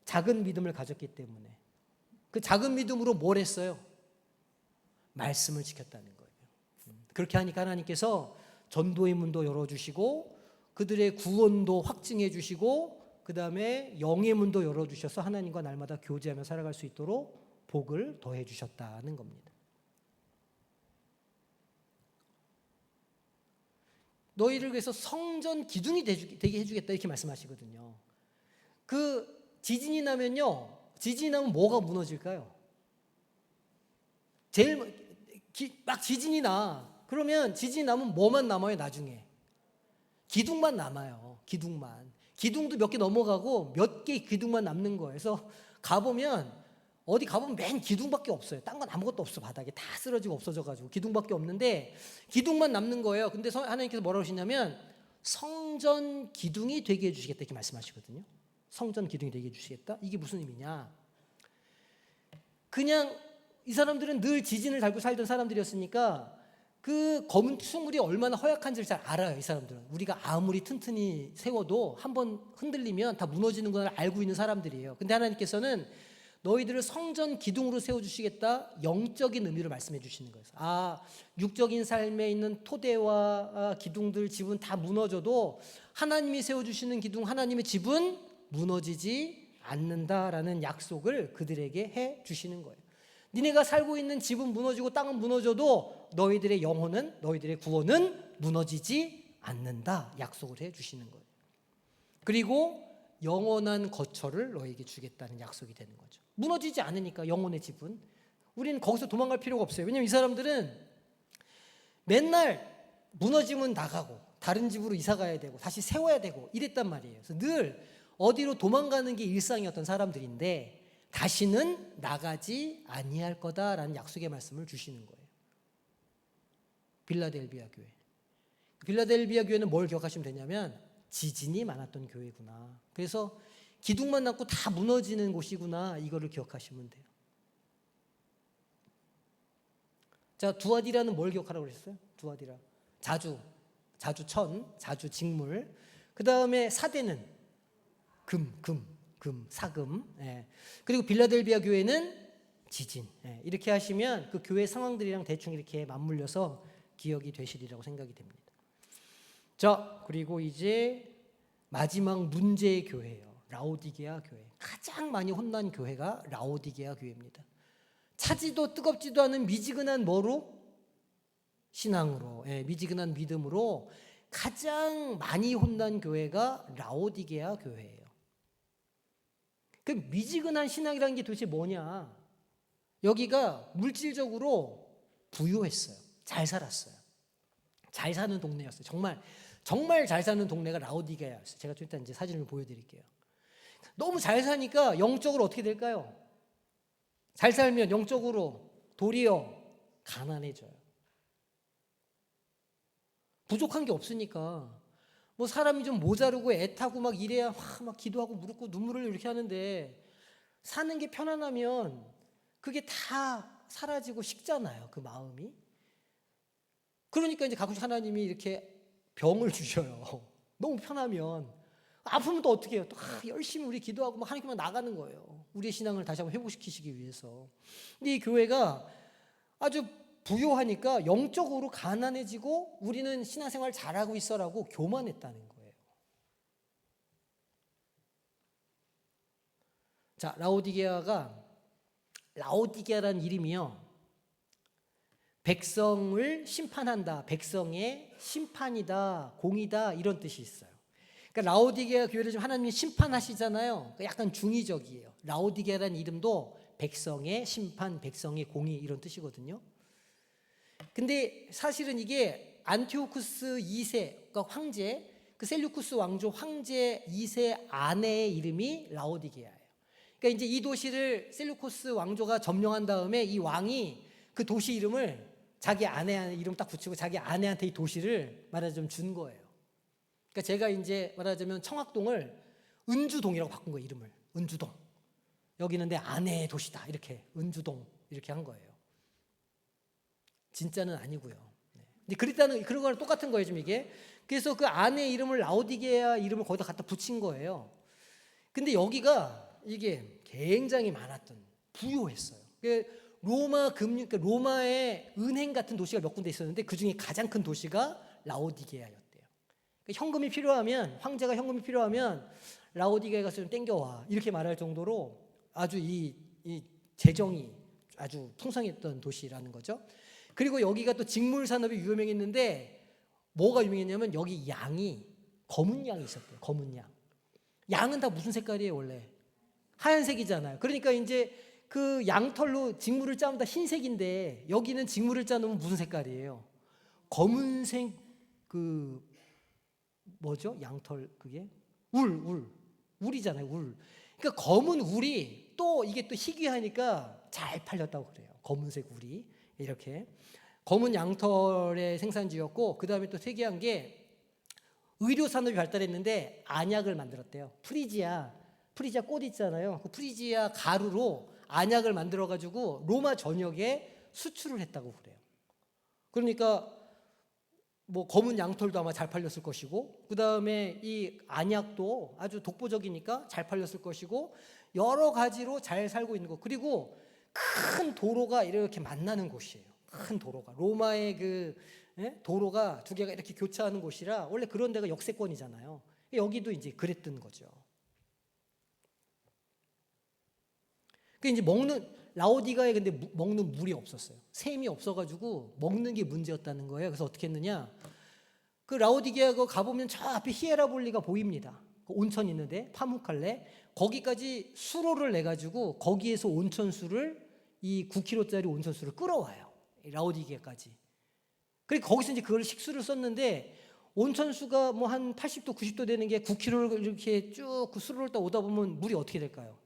작은 믿음을 가졌기 때문에. 그 작은 믿음으로 뭘 했어요? 말씀을 지켰다는 거예요. 그렇게 하니까 하나님께서 전도의 문도 열어주시고 그들의 구원도 확증해 주시고 그 다음에 영의 문도 열어주셔서 하나님과 날마다 교제하며 살아갈 수 있도록 복을 더해 주셨다는 겁니다. 너희를 위해서 성전 기둥이 되게 해주겠다 이렇게 말씀하시거든요. 지진이 나면요. 지진이 나면 뭐가 무너질까요? 막 지진이 나. 그러면 지진이 나면 뭐만 남아요 나중에? 기둥만 남아요. 기둥만. 기둥도 몇 개 넘어가고 몇 개 기둥만 남는 거예요. 그래서 어디 가보면 맨 기둥밖에 없어요. 딴 건 아무것도 없어. 바닥에 다 쓰러지고 없어져가지고 기둥밖에 없는데 기둥만 남는 거예요. 근데 하나님께서 뭐라고 하시냐면 성전 기둥이 되게 해주시겠다 이렇게 말씀하시거든요. 성전 기둥이 되게 해주시겠다. 이게 무슨 의미냐? 그냥 이 사람들은 늘 지진을 달고 살던 사람들이었으니까 그 건축물이 얼마나 허약한지를 잘 알아요. 이 사람들은. 우리가 아무리 튼튼히 세워도 한번 흔들리면 다 무너지는 걸 알고 있는 사람들이에요. 근데 하나님께서는 너희들을 성전 기둥으로 세워주시겠다 영적인 의미로 말씀해 주시는 거예요. 육적인 삶에 있는 토대와 기둥들 집은 다 무너져도 하나님이 세워주시는 기둥 하나님의 집은 무너지지 않는다라는 약속을 그들에게 해 주시는 거예요. 니네가 살고 있는 집은 무너지고 땅은 무너져도 너희들의 영혼은 너희들의 구원은 무너지지 않는다 약속을 해 주시는 거예요. 그리고 영원한 거처를 너희에게 주겠다는 약속이 되는 거죠. 무너지지 않으니까 영혼의 집은 우리는 거기서 도망갈 필요가 없어요. 왜냐하면 이 사람들은 맨날 무너지면 나가고 다른 집으로 이사 가야 되고 다시 세워야 되고 이랬단 말이에요. 그래서 늘 어디로 도망가는 게 일상이었던 사람들인데 다시는 나가지 아니할 거다라는 약속의 말씀을 주시는 거예요. 빌라델비아 교회. 빌라델비아 교회는 뭘 기억하시면 되냐면 지진이 많았던 교회구나. 그래서 기둥만 남고 다 무너지는 곳이구나. 이거를 기억하시면 돼요. 자, 두아디라는 뭘 기억하라고 그랬어요? 두아디라. 자주천, 자주직물. 그 다음에 사대는 사금. 예. 그리고 빌라델비아 교회는 지진. 예. 이렇게 하시면 그 교회 상황들이랑 대충 이렇게 맞물려서 기억이 되시리라고 생각이 됩니다. 자, 그리고 이제 마지막 문제의 교회예요. 라오디게아 교회. 가장 많이 혼난 교회가 라오디게아 교회입니다. 차지도 뜨겁지도 않은 미지근한 뭐로? 신앙으로, 미지근한 믿음으로 가장 많이 혼난 교회가 라오디게아 교회예요. 그 미지근한 신앙이라는 게 도대체 뭐냐? 여기가 물질적으로 부유했어요. 잘 살았어요. 잘 사는 동네였어요. 정말 잘 사는 동네가 라오디게아였어요. 제가 좀 이따 이제 사진을 보여드릴게요. 너무 잘 사니까 영적으로 어떻게 될까요? 잘 살면 영적으로 도리어 가난해져요. 부족한 게 없으니까 뭐 사람이 좀 모자르고 애타고 막 이래야 막 기도하고 무릎 꿇고 눈물을 이렇게 하는데 사는 게 편안하면 그게 다 사라지고 식잖아요. 그 마음이. 그러니까 이제 가끔씩 하나님이 이렇게 병을 주셔요. 너무 편하면. 아프면 또 어떻게 해요? 또 열심히 우리 기도하고 막 하나님께만 나가는 거예요. 우리의 신앙을 다시 한번 회복시키시기 위해서. 근데 이 교회가 아주 부요하니까 영적으로 가난해지고 우리는 신앙생활 잘하고 있어라고 교만했다는 거예요. 자, 라오디게아라는 이름이요. 백성을 심판한다, 백성의 심판이다, 공이다 이런 뜻이 있어요. 그러니까 라오디게아 교회를 좀 하나님이 심판하시잖아요. 그러니까 약간 중의적이에요. 라오디게아라는 이름도 백성의 심판, 백성의 공의 이런 뜻이거든요. 근데 사실은 이게 안티오쿠스 2세, 그러니까 황제, 그 셀류쿠스 왕조 황제 2세 아내의 이름이 라오디게아예요. 그러니까 이제 이 도시를 셀류쿠스 왕조가 점령한 다음에 이 왕이 그 도시 이름을 자기 아내 이름 딱 붙이고 자기 아내한테 이 도시를 말하자면 준 거예요. 그러니까 제가 이제 말하자면 청학동을 은주동이라고 바꾼 거예요. 이름을 은주동. 여기는 내 아내의 도시다. 이렇게 은주동 이렇게 한 거예요. 진짜는 아니고요. 근데 그런 거랑 똑같은 거예요. 지금 이게. 그래서 그 아내 이름을 라오디게아 이름을 거기다 갖다 붙인 거예요. 근데 여기가 이게 굉장히 많았던 부유했어요. 그러니까 로마의 은행 같은 도시가 몇 군데 있었는데 그 중에 가장 큰 도시가 라오디게아였대요. 그러니까 현금이 필요하면 황제가 현금이 필요하면 라오디게아 가서 좀 땡겨와 이렇게 말할 정도로 아주 이 재정이 아주 풍성했던 도시라는 거죠. 그리고 여기가 또 직물 산업이 유명했는데 뭐가 유명했냐면 여기 양이 검은 양이 있었대요. 검은 양. 양은 다 무슨 색깔이에요 원래? 하얀색이잖아요. 그러니까 이제 그 양털로 직물을 짜면 다 흰색인데 여기는 직물을 짜놓으면 무슨 색깔이에요? 검은색 그 뭐죠? 양털 그게 울이잖아요. 울. 그러니까 검은 울이 또 이게 또 희귀하니까 잘 팔렸다고 그래요. 검은색 울이 이렇게 검은 양털의 생산지였고 그 다음에 또 특이한 게 의료 산업이 발달했는데 안약을 만들었대요. 프리지아 꽃 있잖아요. 그 프리지아 가루로 안약을 만들어가지고 로마 전역에 수출을 했다고 그래요. 그러니까 뭐 검은 양털도 아마 잘 팔렸을 것이고 그 다음에 이 안약도 아주 독보적이니까 잘 팔렸을 것이고 여러 가지로 잘 살고 있는 거. 그리고 큰 도로가 이렇게 만나는 곳이에요. 큰 도로가 로마의 그 도로가 두 개가 이렇게 교차하는 곳이라 원래 그런 데가 역세권이잖아요. 여기도 이제 그랬던 거죠. 그 이제 라오디가에 근데 먹는 물이 없었어요. 샘이 없어가지고 먹는 게 문제였다는 거예요. 그래서 어떻게 했느냐? 그 라오디게아 가보면 저 앞에 히에라볼리가 보입니다. 그 온천 있는데 파묵칼레 거기까지 수로를 내 가지고 거기에서 온천수를 이 9kg짜리 온천수를 끌어와요. 라오디게아까지. 그리고 거기서 이제 그걸 식수를 썼는데 온천수가 뭐 한 80도 90도 되는 게 9kg를 이렇게 쭉 그 수로를 딱 오다 보면 물이 어떻게 될까요?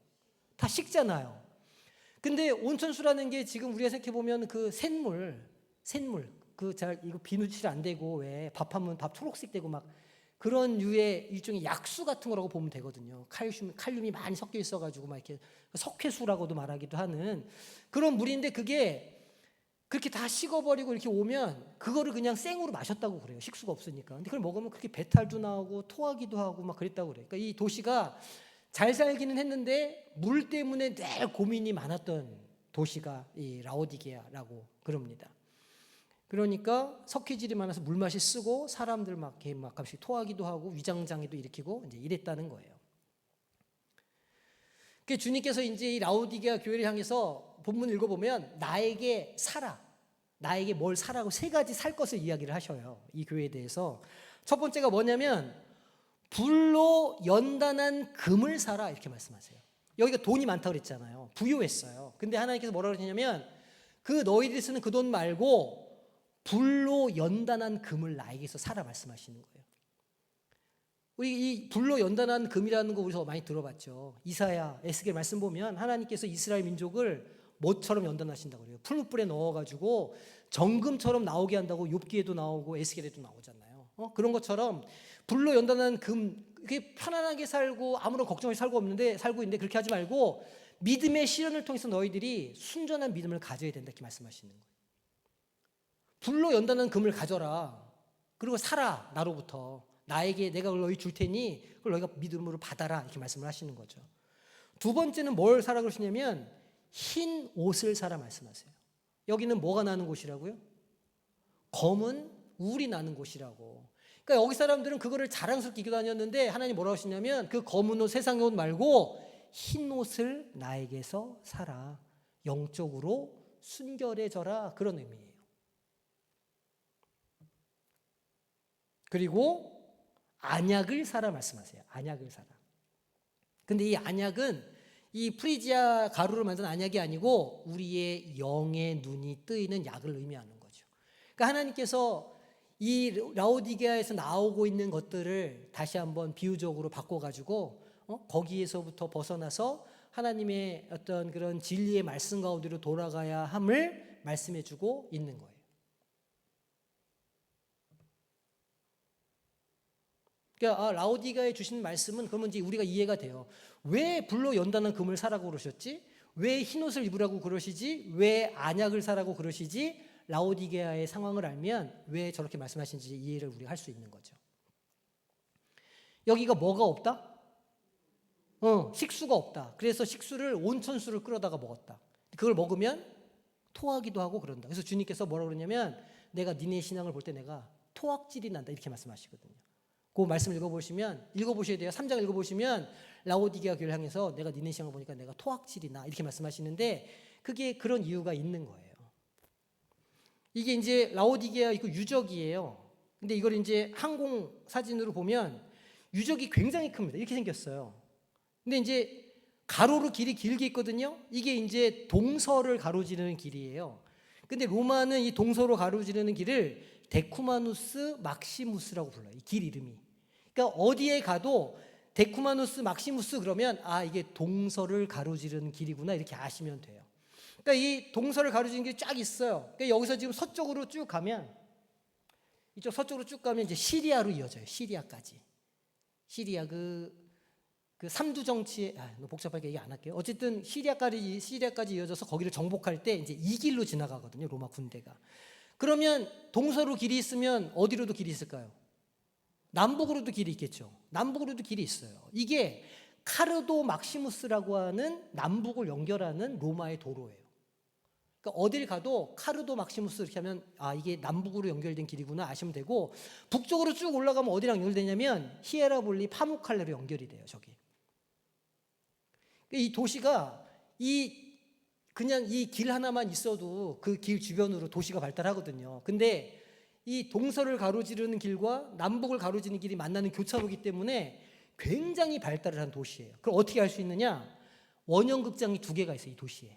다 식잖아요. 근데 온천수라는 게 지금 우리가 생각해 보면 그 샘물 그 잘 이거 비누칠 안 되고 왜 밥하면 밥 초록색 되고 막 그런 류의 일종의 약수 같은 거라고 보면 되거든요. 칼륨이 많이 섞여 있어가지고 막 이렇게 석회수라고도 말하기도 하는 그런 물인데 그게 그렇게 다 식어버리고 이렇게 오면 그거를 그냥 생으로 마셨다고 그래요. 식수가 없으니까. 근데 그걸 먹으면 그렇게 배탈도 나오고 토하기도 하고 막 그랬다고 그래요. 그러니까 이 도시가 잘 살기는 했는데 물 때문에 늘 고민이 많았던 도시가 이 라오디게아라고 그럽니다. 그러니까 석회질이 많아서 물맛이 쓰고 사람들 막 가끔씩 토하기도 하고 위장장애도 일으키고 이제 이랬다는 거예요. 그 주님께서 이제 이 라오디게아 교회를 향해서 본문 읽어보면 나에게 사라, 나에게 뭘 사라고 세 가지 살 것을 이야기를 하셔요. 이 교회에 대해서 첫 번째가 뭐냐면 불로 연단한 금을 사라 이렇게 말씀하세요. 여기가 돈이 많다고 그랬잖아요. 부유했어요. 근데 하나님께서 뭐라고 그러냐면 그 너희들이 쓰는 그 돈 말고 불로 연단한 금을 나에게서 사라 말씀하시는 거예요. 우리 이 불로 연단한 금이라는 거 우리서 많이 들어봤죠. 이사야, 에스겔 말씀 보면 하나님께서 이스라엘 민족을 뭐처럼 연단하신다고 그래요. 풀무불에 넣어가지고 정금처럼 나오게 한다고 욥기에도 나오고 에스겔에도 나오잖아요. 그런 것처럼 불로 연단한 금, 그게 편안하게 살고 아무런 걱정 없이 살고 있는데 그렇게 하지 말고 믿음의 시련을 통해서 너희들이 순전한 믿음을 가져야 된다 이렇게 말씀하시는 거예요. 불로 연단한 금을 가져라. 그리고 살아 나로부터. 나에게 내가 그걸 너희 줄 테니 그걸 너희가 믿음으로 받아라 이렇게 말씀을 하시는 거죠. 두 번째는 뭘 사라 그러시냐면 흰 옷을 사라 말씀하세요. 여기는 뭐가 나는 곳이라고요? 검은 울이 나는 곳이라고. 그러니까 여기 사람들은 그거를 자랑스럽게 입고 다녔는데 하나님 뭐라고 하시냐면 그 검은 옷 세상의 옷 말고 흰 옷을 나에게서 사라. 영적으로 순결해져라 그런 의미예요. 그리고 안약을 사라 말씀하세요. 안약을 사라. 근데 이 안약은 이 프리지아 가루로 만든 안약이 아니고 우리의 영의 눈이 뜨이는 약을 의미하는 거죠. 그러니까 하나님께서 이 라오디게아에서 나오고 있는 것들을 다시 한번 비유적으로 바꿔가지고 거기에서부터 벗어나서 하나님의 어떤 그런 진리의 말씀 가운데로 돌아가야 함을 말씀해주고 있는 거예요. 그러니까 라오디게아에 주신 말씀은 그러면 이제 우리가 이해가 돼요. 왜 불로 연단한 금을 사라고 그러셨지? 왜 흰옷을 입으라고 그러시지? 왜 안약을 사라고 그러시지? 라오디게아의 상황을 알면 왜 저렇게 말씀하신지 이해를 우리가 할 수 있는 거죠. 여기가 뭐가 없다? 식수가 없다. 그래서 식수를 온천수를 끓여다가 먹었다. 그걸 먹으면 토하기도 하고 그런다. 그래서 주님께서 뭐라고 그러냐면 내가 니네 신앙을 볼 때 내가 토악질이 난다 이렇게 말씀하시거든요. 그 말씀 읽어보셔야 돼요. 3장 읽어보시면 라오디게아 교회를 향해서 내가 니네 신앙을 보니까 내가 토악질이 나 이렇게 말씀하시는데 그게 그런 이유가 있는 거예요. 이게 이제 라오디게아 이거 유적이에요. 근데 이걸 이제 항공 사진으로 보면 유적이 굉장히 큽니다. 이렇게 생겼어요. 근데 이제 가로로 길이 길게 있거든요. 이게 이제 동서를 가로지르는 길이에요. 근데 로마는 이 동서로 가로지르는 길을 데쿠마누스 막시무스라고 불러요. 이 길 이름이. 그러니까 어디에 가도 데쿠마누스 막시무스 그러면 이게 동서를 가로지르는 길이구나 이렇게 아시면 돼요. 그러니까 이 동서를 가로지르는 길이 쫙 있어요. 그러니까 여기서 지금 서쪽으로 쭉 가면 이쪽 서쪽으로 쭉 가면 이제 시리아로 이어져요. 시리아까지. 시리아 그 삼두 정치에 복잡하게 얘기 안 할게요. 어쨌든 시리아까지 이어져서 거기를 정복할 때 이제 이 길로 지나가거든요. 로마 군대가. 그러면 동서로 길이 있으면 어디로도 길이 있을까요? 남북으로도 길이 있겠죠. 남북으로도 길이 있어요. 이게 카르도 막시무스라고 하는 남북을 연결하는 로마의 도로예요. 그러니까 어딜 가도 카르도 막시무스 이렇게 하면 이게 남북으로 연결된 길이구나 아시면 되고 북쪽으로 쭉 올라가면 어디랑 연결되냐면 히에라볼리 파무칼레로 연결이 돼요. 저기. 이 도시가 그냥 이 길 하나만 있어도 그 길 주변으로 도시가 발달하거든요. 근데 이 동서를 가로지르는 길과 남북을 가로지르는 길이 만나는 교차로이기 때문에 굉장히 발달을 한 도시예요. 그럼 어떻게 알 수 있느냐? 원형극장이 2개가 있어요. 이 도시에.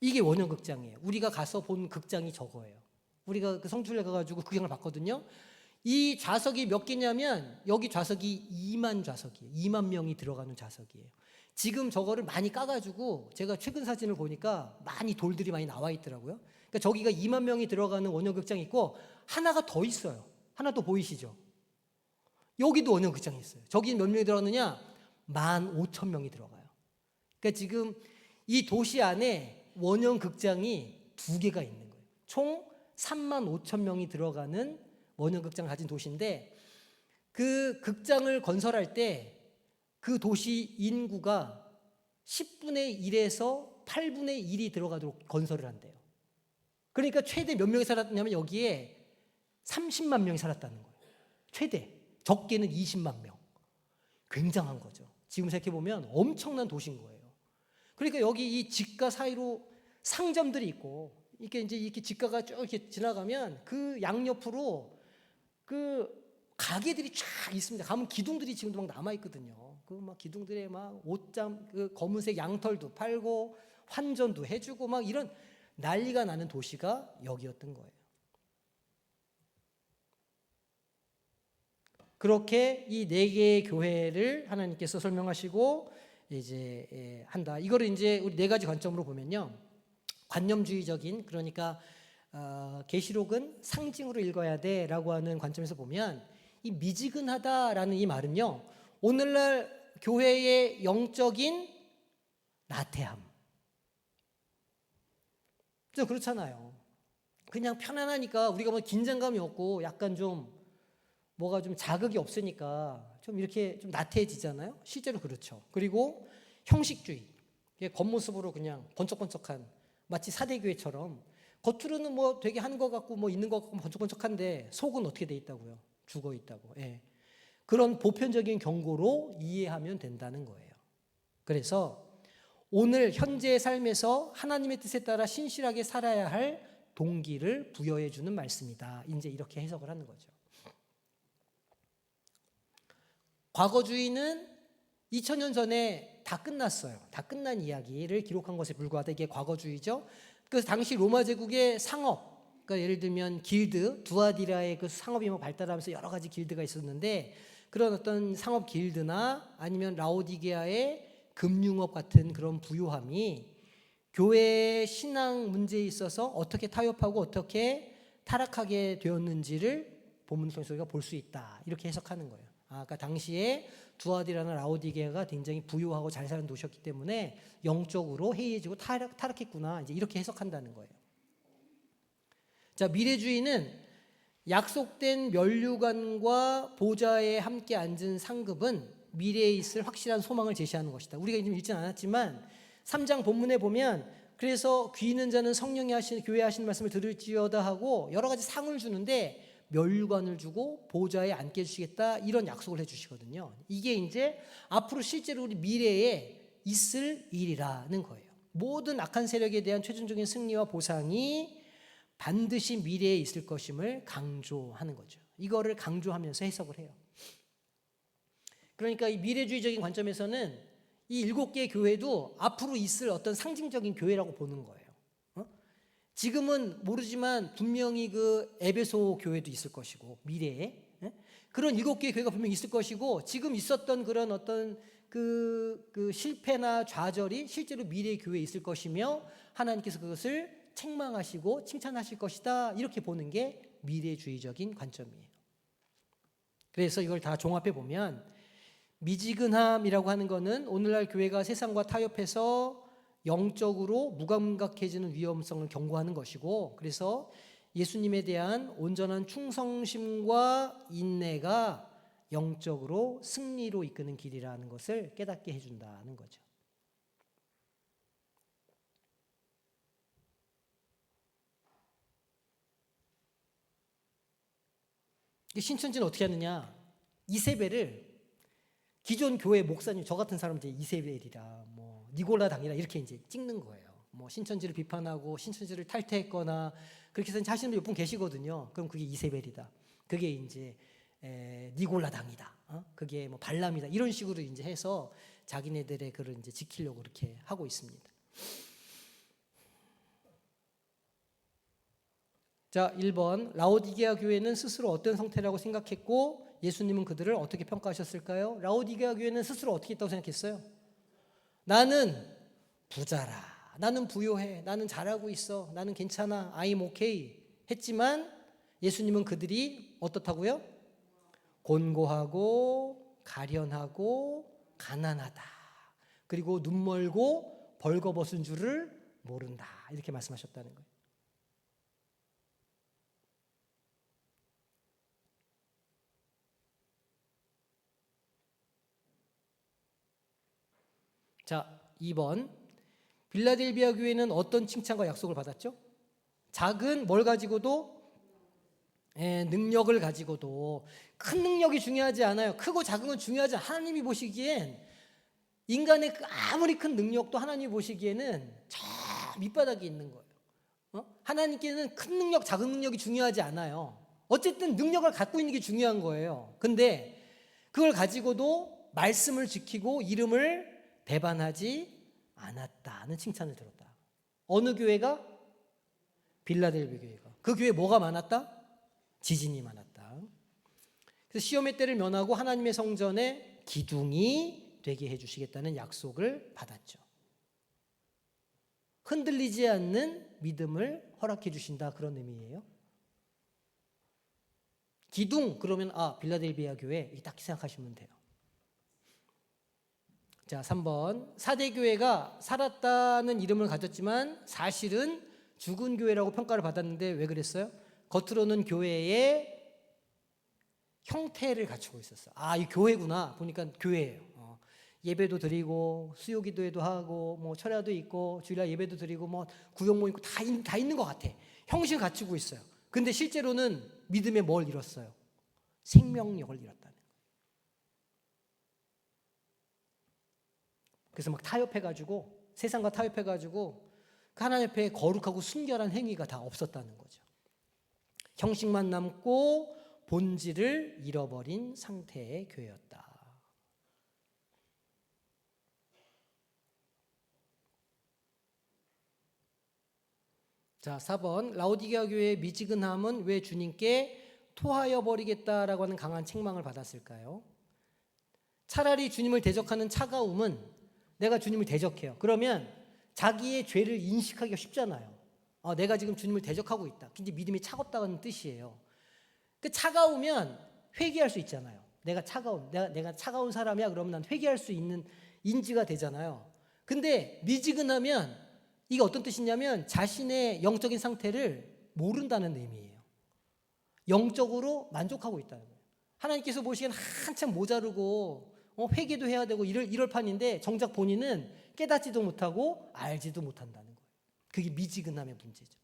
이게 원형극장이에요. 우리가 가서 본 극장이 저거예요. 우리가 그 성출에 가가지고 극장을 봤거든요. 이 좌석이 몇 개냐면 여기 좌석이 2만 좌석이에요. 2만 명이 들어가는 좌석이에요. 지금 저거를 많이 까가지고 제가 최근 사진을 보니까 많이 돌들이 많이 나와 있더라고요. 그러니까 저기가 2만 명이 들어가는 원형극장이 있고 하나가 더 있어요. 하나 더 보이시죠? 여기도 원형극장이 있어요. 저기 몇 명이 들어가느냐? 15,000명이 들어가요. 그러니까 지금 이 도시 안에 원형극장이 2개가 있는 거예요. 총 35,000명이 들어가는 원형극장을 가진 도시인데 그 극장을 건설할 때 그 도시 인구가 10분의 1에서 8분의 1이 들어가도록 건설을 한대요. 그러니까 최대 몇 명이 살았냐면 여기에 30만 명이 살았다는 거예요. 최대. 적게는 20만 명. 굉장한 거죠. 지금 생각해보면 엄청난 도시인 거예요. 그러니까 여기 이 직가 사이로 상점들이 있고 이렇게 직가가 쭉 이렇게 지나가면 그 양옆으로 그 가게들이 쫙 있습니다. 가면 기둥들이 지금도 막 남아 있거든요. 그 막 기둥들에 막 옷장 그 검은색 양털도 팔고 환전도 해주고 막 이런 난리가 나는 도시가 여기였던 거예요. 그렇게 이 네 개의 교회를 하나님께서 설명하시고 이제 한다. 이거를 이제 우리 네 가지 관점으로 보면요, 관념주의적인, 그러니까 계시록은 상징으로 읽어야 돼라고 하는 관점에서 보면, 이 미지근하다라는 이 말은요, 오늘날 교회의 영적인 나태함. 좀 그렇잖아요. 그냥 편안하니까 우리가 뭐 긴장감이 없고 약간 좀 뭐가 좀 자극이 없으니까 좀 이렇게 좀 나태해지잖아요. 실제로 그렇죠. 그리고 형식주의, 겉모습으로 그냥 번쩍번쩍한, 마치 사대교회처럼 겉으로는 뭐 되게 한 것 같고 뭐 있는 것 같고 번쩍번쩍한데 속은 어떻게 돼 있다고요? 죽어 있다고. 예. 그런 보편적인 경고로 이해하면 된다는 거예요. 그래서 오늘 현재의 삶에서 하나님의 뜻에 따라 신실하게 살아야 할 동기를 부여해 주는 말씀이다. 이제 이렇게 해석을 하는 거죠. 과거주의는 2000년 전에 다 끝났어요. 다 끝난 이야기를 기록한 것에 불과하다. 이게 과거주의죠. 그래서 당시 로마 제국의 상업, 그러니까 예를 들면 길드, 두아디라의 그 상업이 발달하면서 여러 가지 길드가 있었는데, 그런 어떤 상업 길드나 아니면 라오디게아의 금융업 같은 그런 부유함이 교회의 신앙 문제에 있어서 어떻게 타협하고 어떻게 타락하게 되었는지를 본문 통해서 우리가 볼 수 있다. 이렇게 해석하는 거예요. 그러니까 당시에 두아디라나 라오디게아가 굉장히 부유하고 잘 사는 도시였기 때문에 영적으로 해이해지고 타락했구나. 이제 이렇게 해석한다는 거예요. 자, 미래주의는 약속된 면류관과 보좌에 함께 앉은 상급은 미래에 있을 확실한 소망을 제시하는 것이다. 우리가 지금 읽진 않았지만 3장 본문에 보면, 그래서 귀 있는 자는 성령이 교회 하시는 말씀을 들을지어다 하고 여러 가지 상을 주는데 면류관을 주고 보좌에 앉게 해주시겠다, 이런 약속을 해주시거든요. 이게 이제 앞으로 실제로 우리 미래에 있을 일이라는 거예요. 모든 악한 세력에 대한 최종적인 승리와 보상이 반드시 미래에 있을 것임을 강조하는 거죠. 이거를 강조하면서 해석을 해요. 그러니까 이 미래주의적인 관점에서는 이 7개의 교회도 앞으로 있을 어떤 상징적인 교회라고 보는 거예요. 지금은 모르지만 분명히 그 에베소 교회도 있을 것이고, 미래에 그런 7개의 교회가 분명히 있을 것이고, 지금 있었던 그런 어떤 그 실패나 좌절이 실제로 미래의 교회에 있을 것이며, 하나님께서 그것을 책망하시고 칭찬하실 것이다, 이렇게 보는 게 미래주의적인 관점이에요. 그래서 이걸 다 종합해 보면, 미지근함이라고 하는 것은 오늘날 교회가 세상과 타협해서 영적으로 무감각해지는 위험성을 경고하는 것이고, 그래서 예수님에 대한 온전한 충성심과 인내가 영적으로 승리로 이끄는 길이라는 것을 깨닫게 해준다는 거죠. 신천지는 어떻게 하느냐, 이세벨을 기존 교회 목사님, 저 같은 사람들이 이세벨이라 뭐 니골라 당이라 이렇게 이제 찍는 거예요. 뭐 신천지를 비판하고 신천지를 탈퇴했거나 그렇게 해서 하시는 분 몇 분 계시거든요. 그럼 그게 이세벨이다, 그게 이제 니골라 당이다, 그게 뭐 발람이다, 이런 식으로 이제 해서 자기네들의 그걸 이제 지키려고 그렇게 하고 있습니다. 자, 1번, 라오디게아 교회는 스스로 어떤 상태라고 생각했고 예수님은 그들을 어떻게 평가하셨을까요? 라오디게아 교회는 스스로 어떻게 했다고 생각했어요? 나는 부자라, 나는 부유해, 나는 잘하고 있어, 나는 괜찮아, I'm okay 했지만 예수님은 그들이 어떻다고요? 곤고하고 가련하고 가난하다, 그리고 눈멀고 벌거벗은 줄을 모른다, 이렇게 말씀하셨다는 거예요. 자, 2번, 빌라델비아 교회는 어떤 칭찬과 약속을 받았죠? 작은 뭘 가지고도, 능력을 가지고도. 큰 능력이 중요하지 않아요. 크고 작은 건 중요하지 않아요. 하나님이 보시기엔 인간의 아무리 큰 능력도 하나님이 보시기에는 저 밑바닥에 있는 거예요. 하나님께는 큰 능력, 작은 능력이 중요하지 않아요. 어쨌든 능력을 갖고 있는 게 중요한 거예요. 근데 그걸 가지고도 말씀을 지키고 이름을 배반하지 않았다는 칭찬을 들었다. 어느 교회가? 빌라델비아 교회가. 그 교회에 뭐가 많았다? 지진이 많았다. 그래서 시험의 때를 면하고 하나님의 성전에 기둥이 되게 해주시겠다는 약속을 받았죠. 흔들리지 않는 믿음을 허락해 주신다, 그런 의미예요. 기둥 그러면 빌라델비아 교회, 딱 생각하시면 돼요. 자, 3번. 사대교회가 살았다는 이름을 가졌지만 사실은 죽은 교회라고 평가를 받았는데 왜 그랬어요? 겉으로는 교회의 형태를 갖추고 있었어. 이 교회구나. 보니까 교회예요. 예배도 드리고 수요기도회도 하고 뭐 철야도 있고 주일날 예배도 드리고 뭐 구역모 있고 다 있는 것 같아. 형식을 갖추고 있어요. 근데 실제로는 믿음에 뭘 잃었어요? 생명력을 잃었다는 거예요. 그래서 막 타협해가지고 세상과 타협해가지고 하나님 앞에 거룩하고 순결한 행위가 다 없었다는 거죠. 형식만 남고 본질을 잃어버린 상태의 교회였다. 자, 4번. 라오디게아 교회의 미지근함은 왜 주님께 토하여 버리겠다라고 하는 강한 책망을 받았을까요? 차라리 주님을 대적하는 차가움은, 내가 주님을 대적해요. 그러면 자기의 죄를 인식하기가 쉽잖아요. 내가 지금 주님을 대적하고 있다. 근데 믿음이 차갑다는 뜻이에요. 그 차가우면 회개할 수 있잖아요. 내가 차가운 사람이야 그러면 난 회개할 수 있는 인지가 되잖아요. 근데 미지근하면 이게 어떤 뜻이냐면 자신의 영적인 상태를 모른다는 의미예요. 영적으로 만족하고 있다는 거예요. 하나님께서 보시기엔 한참 모자르고 회개도 해야 되고 이럴 판인데 정작 본인은 깨닫지도 못하고 알지도 못한다는 거예요. 그게 미지근함의 문제죠.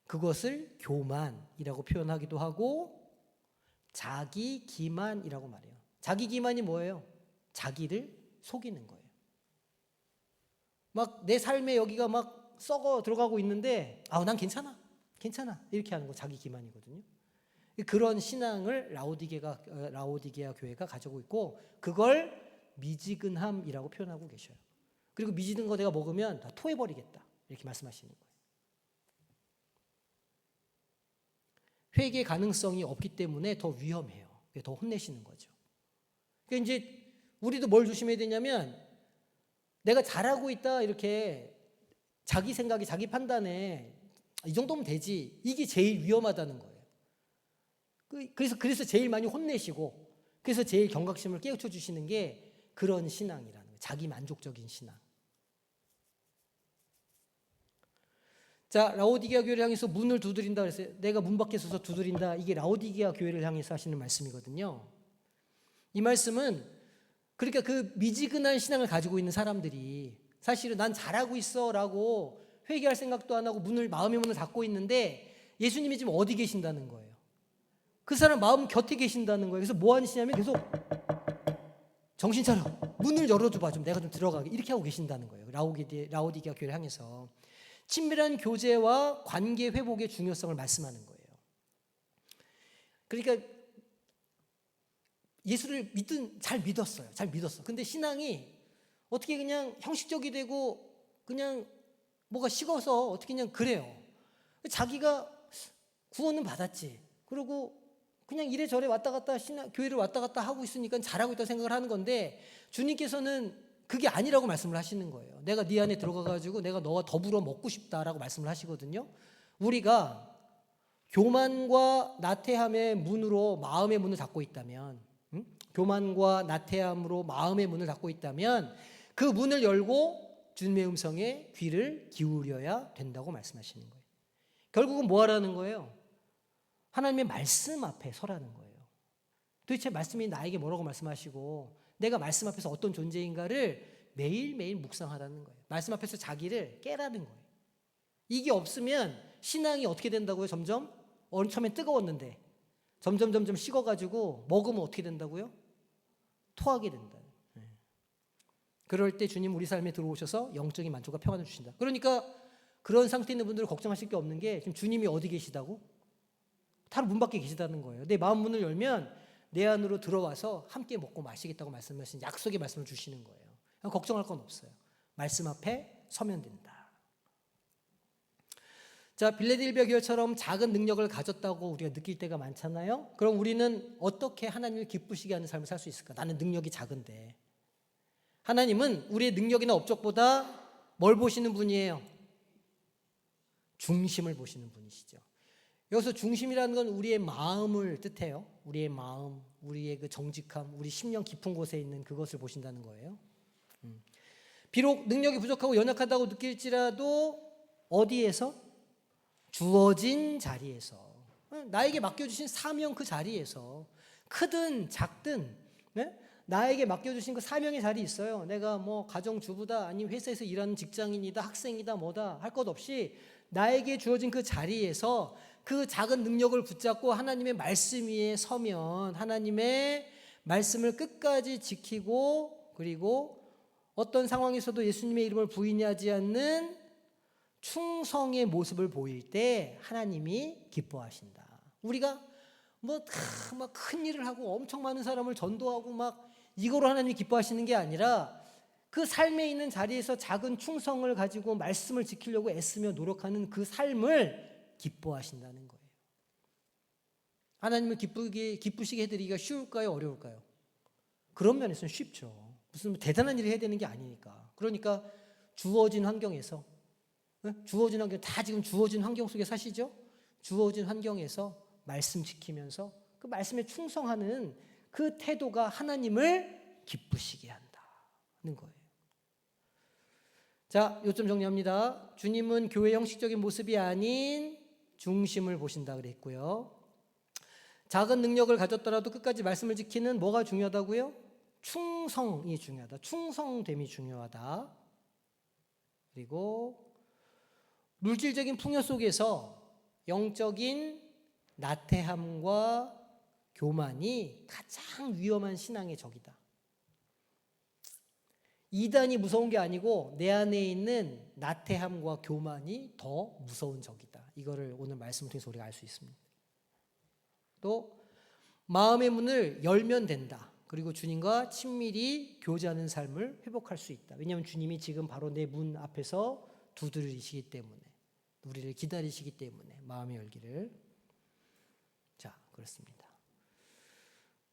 그것을 교만이라고 표현하기도 하고 자기 기만이라고 말해요. 자기 기만이 뭐예요? 자기를 속이는 거예요. 막 내 삶에 여기가 막 썩어 들어가고 있는데 난 괜찮아 이렇게 하는 거 자기 기만이거든요. 그런 신앙을 라오디게아 교회가 가지고 있고 그걸 미지근함이라고 표현하고 계셔요. 그리고 미지근 거 내가 먹으면 다 토해버리겠다 이렇게 말씀하시는 거예요. 회개 가능성이 없기 때문에 더 위험해요. 더 혼내시는 거죠. 그러니까 이제 우리도 뭘 조심해야 되냐면 내가 잘하고 있다 이렇게 자기 생각이 자기 판단에 이 정도면 되지, 이게 제일 위험하다는 거예요. 그래서 제일 많이 혼내시고 그래서 제일 경각심을 깨우쳐 주시는 게 그런 신앙이라는 거예요. 자기 만족적인 신앙. 자, 라오디게아 교회를 향해서 문을 두드린다 그랬어요. 내가 문 밖에 서서 두드린다. 이게 라오디게아 교회를 향해서 하시는 말씀이거든요. 이 말씀은 그러니까 그 미지근한 신앙을 가지고 있는 사람들이 사실은 난 잘하고 있어라고 회개할 생각도 안 하고 마음의 문을 닫고 있는데 예수님이 지금 어디 계신다는 거예요. 그 사람 마음 곁에 계신다는 거예요. 그래서 뭐 하시냐면 계속 정신 차려. 문을 열어줘봐. 좀 내가 좀 들어가게. 이렇게 하고 계신다는 거예요. 라오디게아 교회를 향해서. 친밀한 교제와 관계 회복의 중요성을 말씀하는 거예요. 그러니까 예수를 잘 믿었어요. 잘 믿었어. 근데 신앙이 어떻게 그냥 형식적이 되고 그냥 뭐가 식어서 어떻게 그냥 그래요. 자기가 구원은 받았지. 그리고 그냥 이래저래 왔다 갔다 교회를 왔다 갔다 하고 있으니까 잘하고 있다고 생각을 하는 건데 주님께서는 그게 아니라고 말씀을 하시는 거예요. 내가 네 안에 들어가가지고 내가 너와 더불어 먹고 싶다라고 말씀을 하시거든요. 우리가 교만과 나태함의 문으로 마음의 문을 닫고 있다면, 교만과 나태함으로 마음의 문을 닫고 있다면 그 문을 열고 주님의 음성에 귀를 기울여야 된다고 말씀하시는 거예요. 결국은 뭐 하라는 거예요? 하나님의 말씀 앞에 서라는 거예요. 도대체 말씀이 나에게 뭐라고 말씀하시고 내가 말씀 앞에서 어떤 존재인가를 매일매일 묵상하라는 거예요. 말씀 앞에서 자기를 깨라는 거예요. 이게 없으면 신앙이 어떻게 된다고요? 점점 처음엔 뜨거웠는데 점점 식어가지고 먹으면 어떻게 된다고요? 토하게 된다. 그럴 때 주님 우리 삶에 들어오셔서 영적인 만족과 평안을 주신다. 그러니까 그런 상태에 있는 분들은 걱정하실 게 없는 게 지금 주님이 어디 계시다고? 바로 문 밖에 계시다는 거예요. 내 마음 문을 열면 내 안으로 들어와서 함께 먹고 마시겠다고 말씀하신 약속의 말씀을 주시는 거예요. 걱정할 건 없어요. 말씀 앞에 서면 된다. 자, 빌레델비아 교회처럼 작은 능력을 가졌다고 우리가 느낄 때가 많잖아요. 그럼 우리는 어떻게 하나님을 기쁘시게 하는 삶을 살 수 있을까? 나는 능력이 작은데. 하나님은 우리의 능력이나 업적보다 뭘 보시는 분이에요? 중심을 보시는 분이시죠. 여기서 중심이라는 건 우리의 마음을 뜻해요. 우리의 마음, 우리의 그 정직함, 우리 심령 깊은 곳에 있는 그것을 보신다는 거예요. 비록 능력이 부족하고 연약하다고 느낄지라도 어디에서? 주어진 자리에서, 나에게 맡겨주신 사명 그 자리에서, 크든 작든, 네? 나에게 맡겨주신 그 사명의 자리 있어요. 내가 뭐 가정주부다, 아니면 회사에서 일하는 직장인이다, 학생이다, 뭐다 할 것 없이 나에게 주어진 그 자리에서 그 작은 능력을 붙잡고 하나님의 말씀 위에 서면 하나님의 말씀을 끝까지 지키고, 그리고 어떤 상황에서도 예수님의 이름을 부인하지 않는 충성의 모습을 보일 때 하나님이 기뻐하신다. 우리가 막 큰 일을 하고 엄청 많은 사람을 전도하고 막 이거로 하나님이 기뻐하시는 게 아니라 그 삶에 있는 자리에서 작은 충성을 가지고 말씀을 지키려고 애쓰며 노력하는 그 삶을 기뻐하신다는 거예요. 하나님을 기쁘시게 해드리기가 쉬울까요? 어려울까요? 그런 면에서는 쉽죠. 무슨 대단한 일을 해야 되는 게 아니니까. 그러니까 주어진 환경에서, 주어진 환경, 다 지금 주어진 환경 속에 사시죠? 주어진 환경에서 말씀 지키면서 그 말씀에 충성하는 그 태도가 하나님을 기쁘시게 한다는 거예요. 자, 요점 정리합니다. 주님은 교회 형식적인 모습이 아닌 중심을 보신다 그랬고요. 작은 능력을 가졌더라도 끝까지 말씀을 지키는 뭐가 중요하다고요? 충성이 중요하다. 충성됨이 중요하다. 그리고 물질적인 풍요 속에서 영적인 나태함과 교만이 가장 위험한 신앙의 적이다. 이단이 무서운 게 아니고 내 안에 있는 나태함과 교만이 더 무서운 적이다. 이거를 오늘 말씀을 통해서 우리가 알 수 있습니다. 또 마음의 문을 열면 된다. 그리고 주님과 친밀히 교제하는 삶을 회복할 수 있다. 왜냐하면 주님이 지금 바로 내 문 앞에서 두드리시기 때문에, 우리를 기다리시기 때문에 마음의 열기를. 자, 그렇습니다.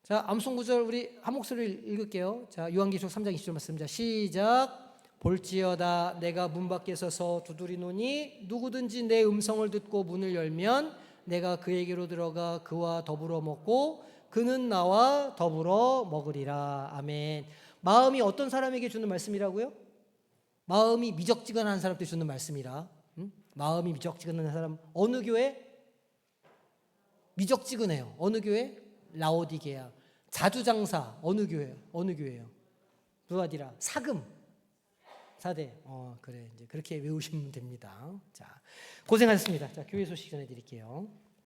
자, 암송 구절 우리 한 목소리를 읽을게요. 자, 요한계시록 3장 20절 말씀. 자, 시작. 볼지어다 내가 문 밖에 서서 두드리노니 누구든지 내 음성을 듣고 문을 열면 내가 그에게로 들어가 그와 더불어 먹고 그는 나와 더불어 먹으리라. 아멘. 마음이 어떤 사람에게 주는 말씀이라고요? 마음이 미적지근한 사람한테 주는 말씀이라. 마음이 미적지근한 사람, 어느 교회? 미적지근해요. 어느 교회? 라오디게아. 자주장사, 어느 교회? 어느 교회요? 루아디라. 사금. 사대. 그래. 이제 그렇게 외우시면 됩니다. 자, 고생하셨습니다. 자, 교회 소식 전해드릴게요.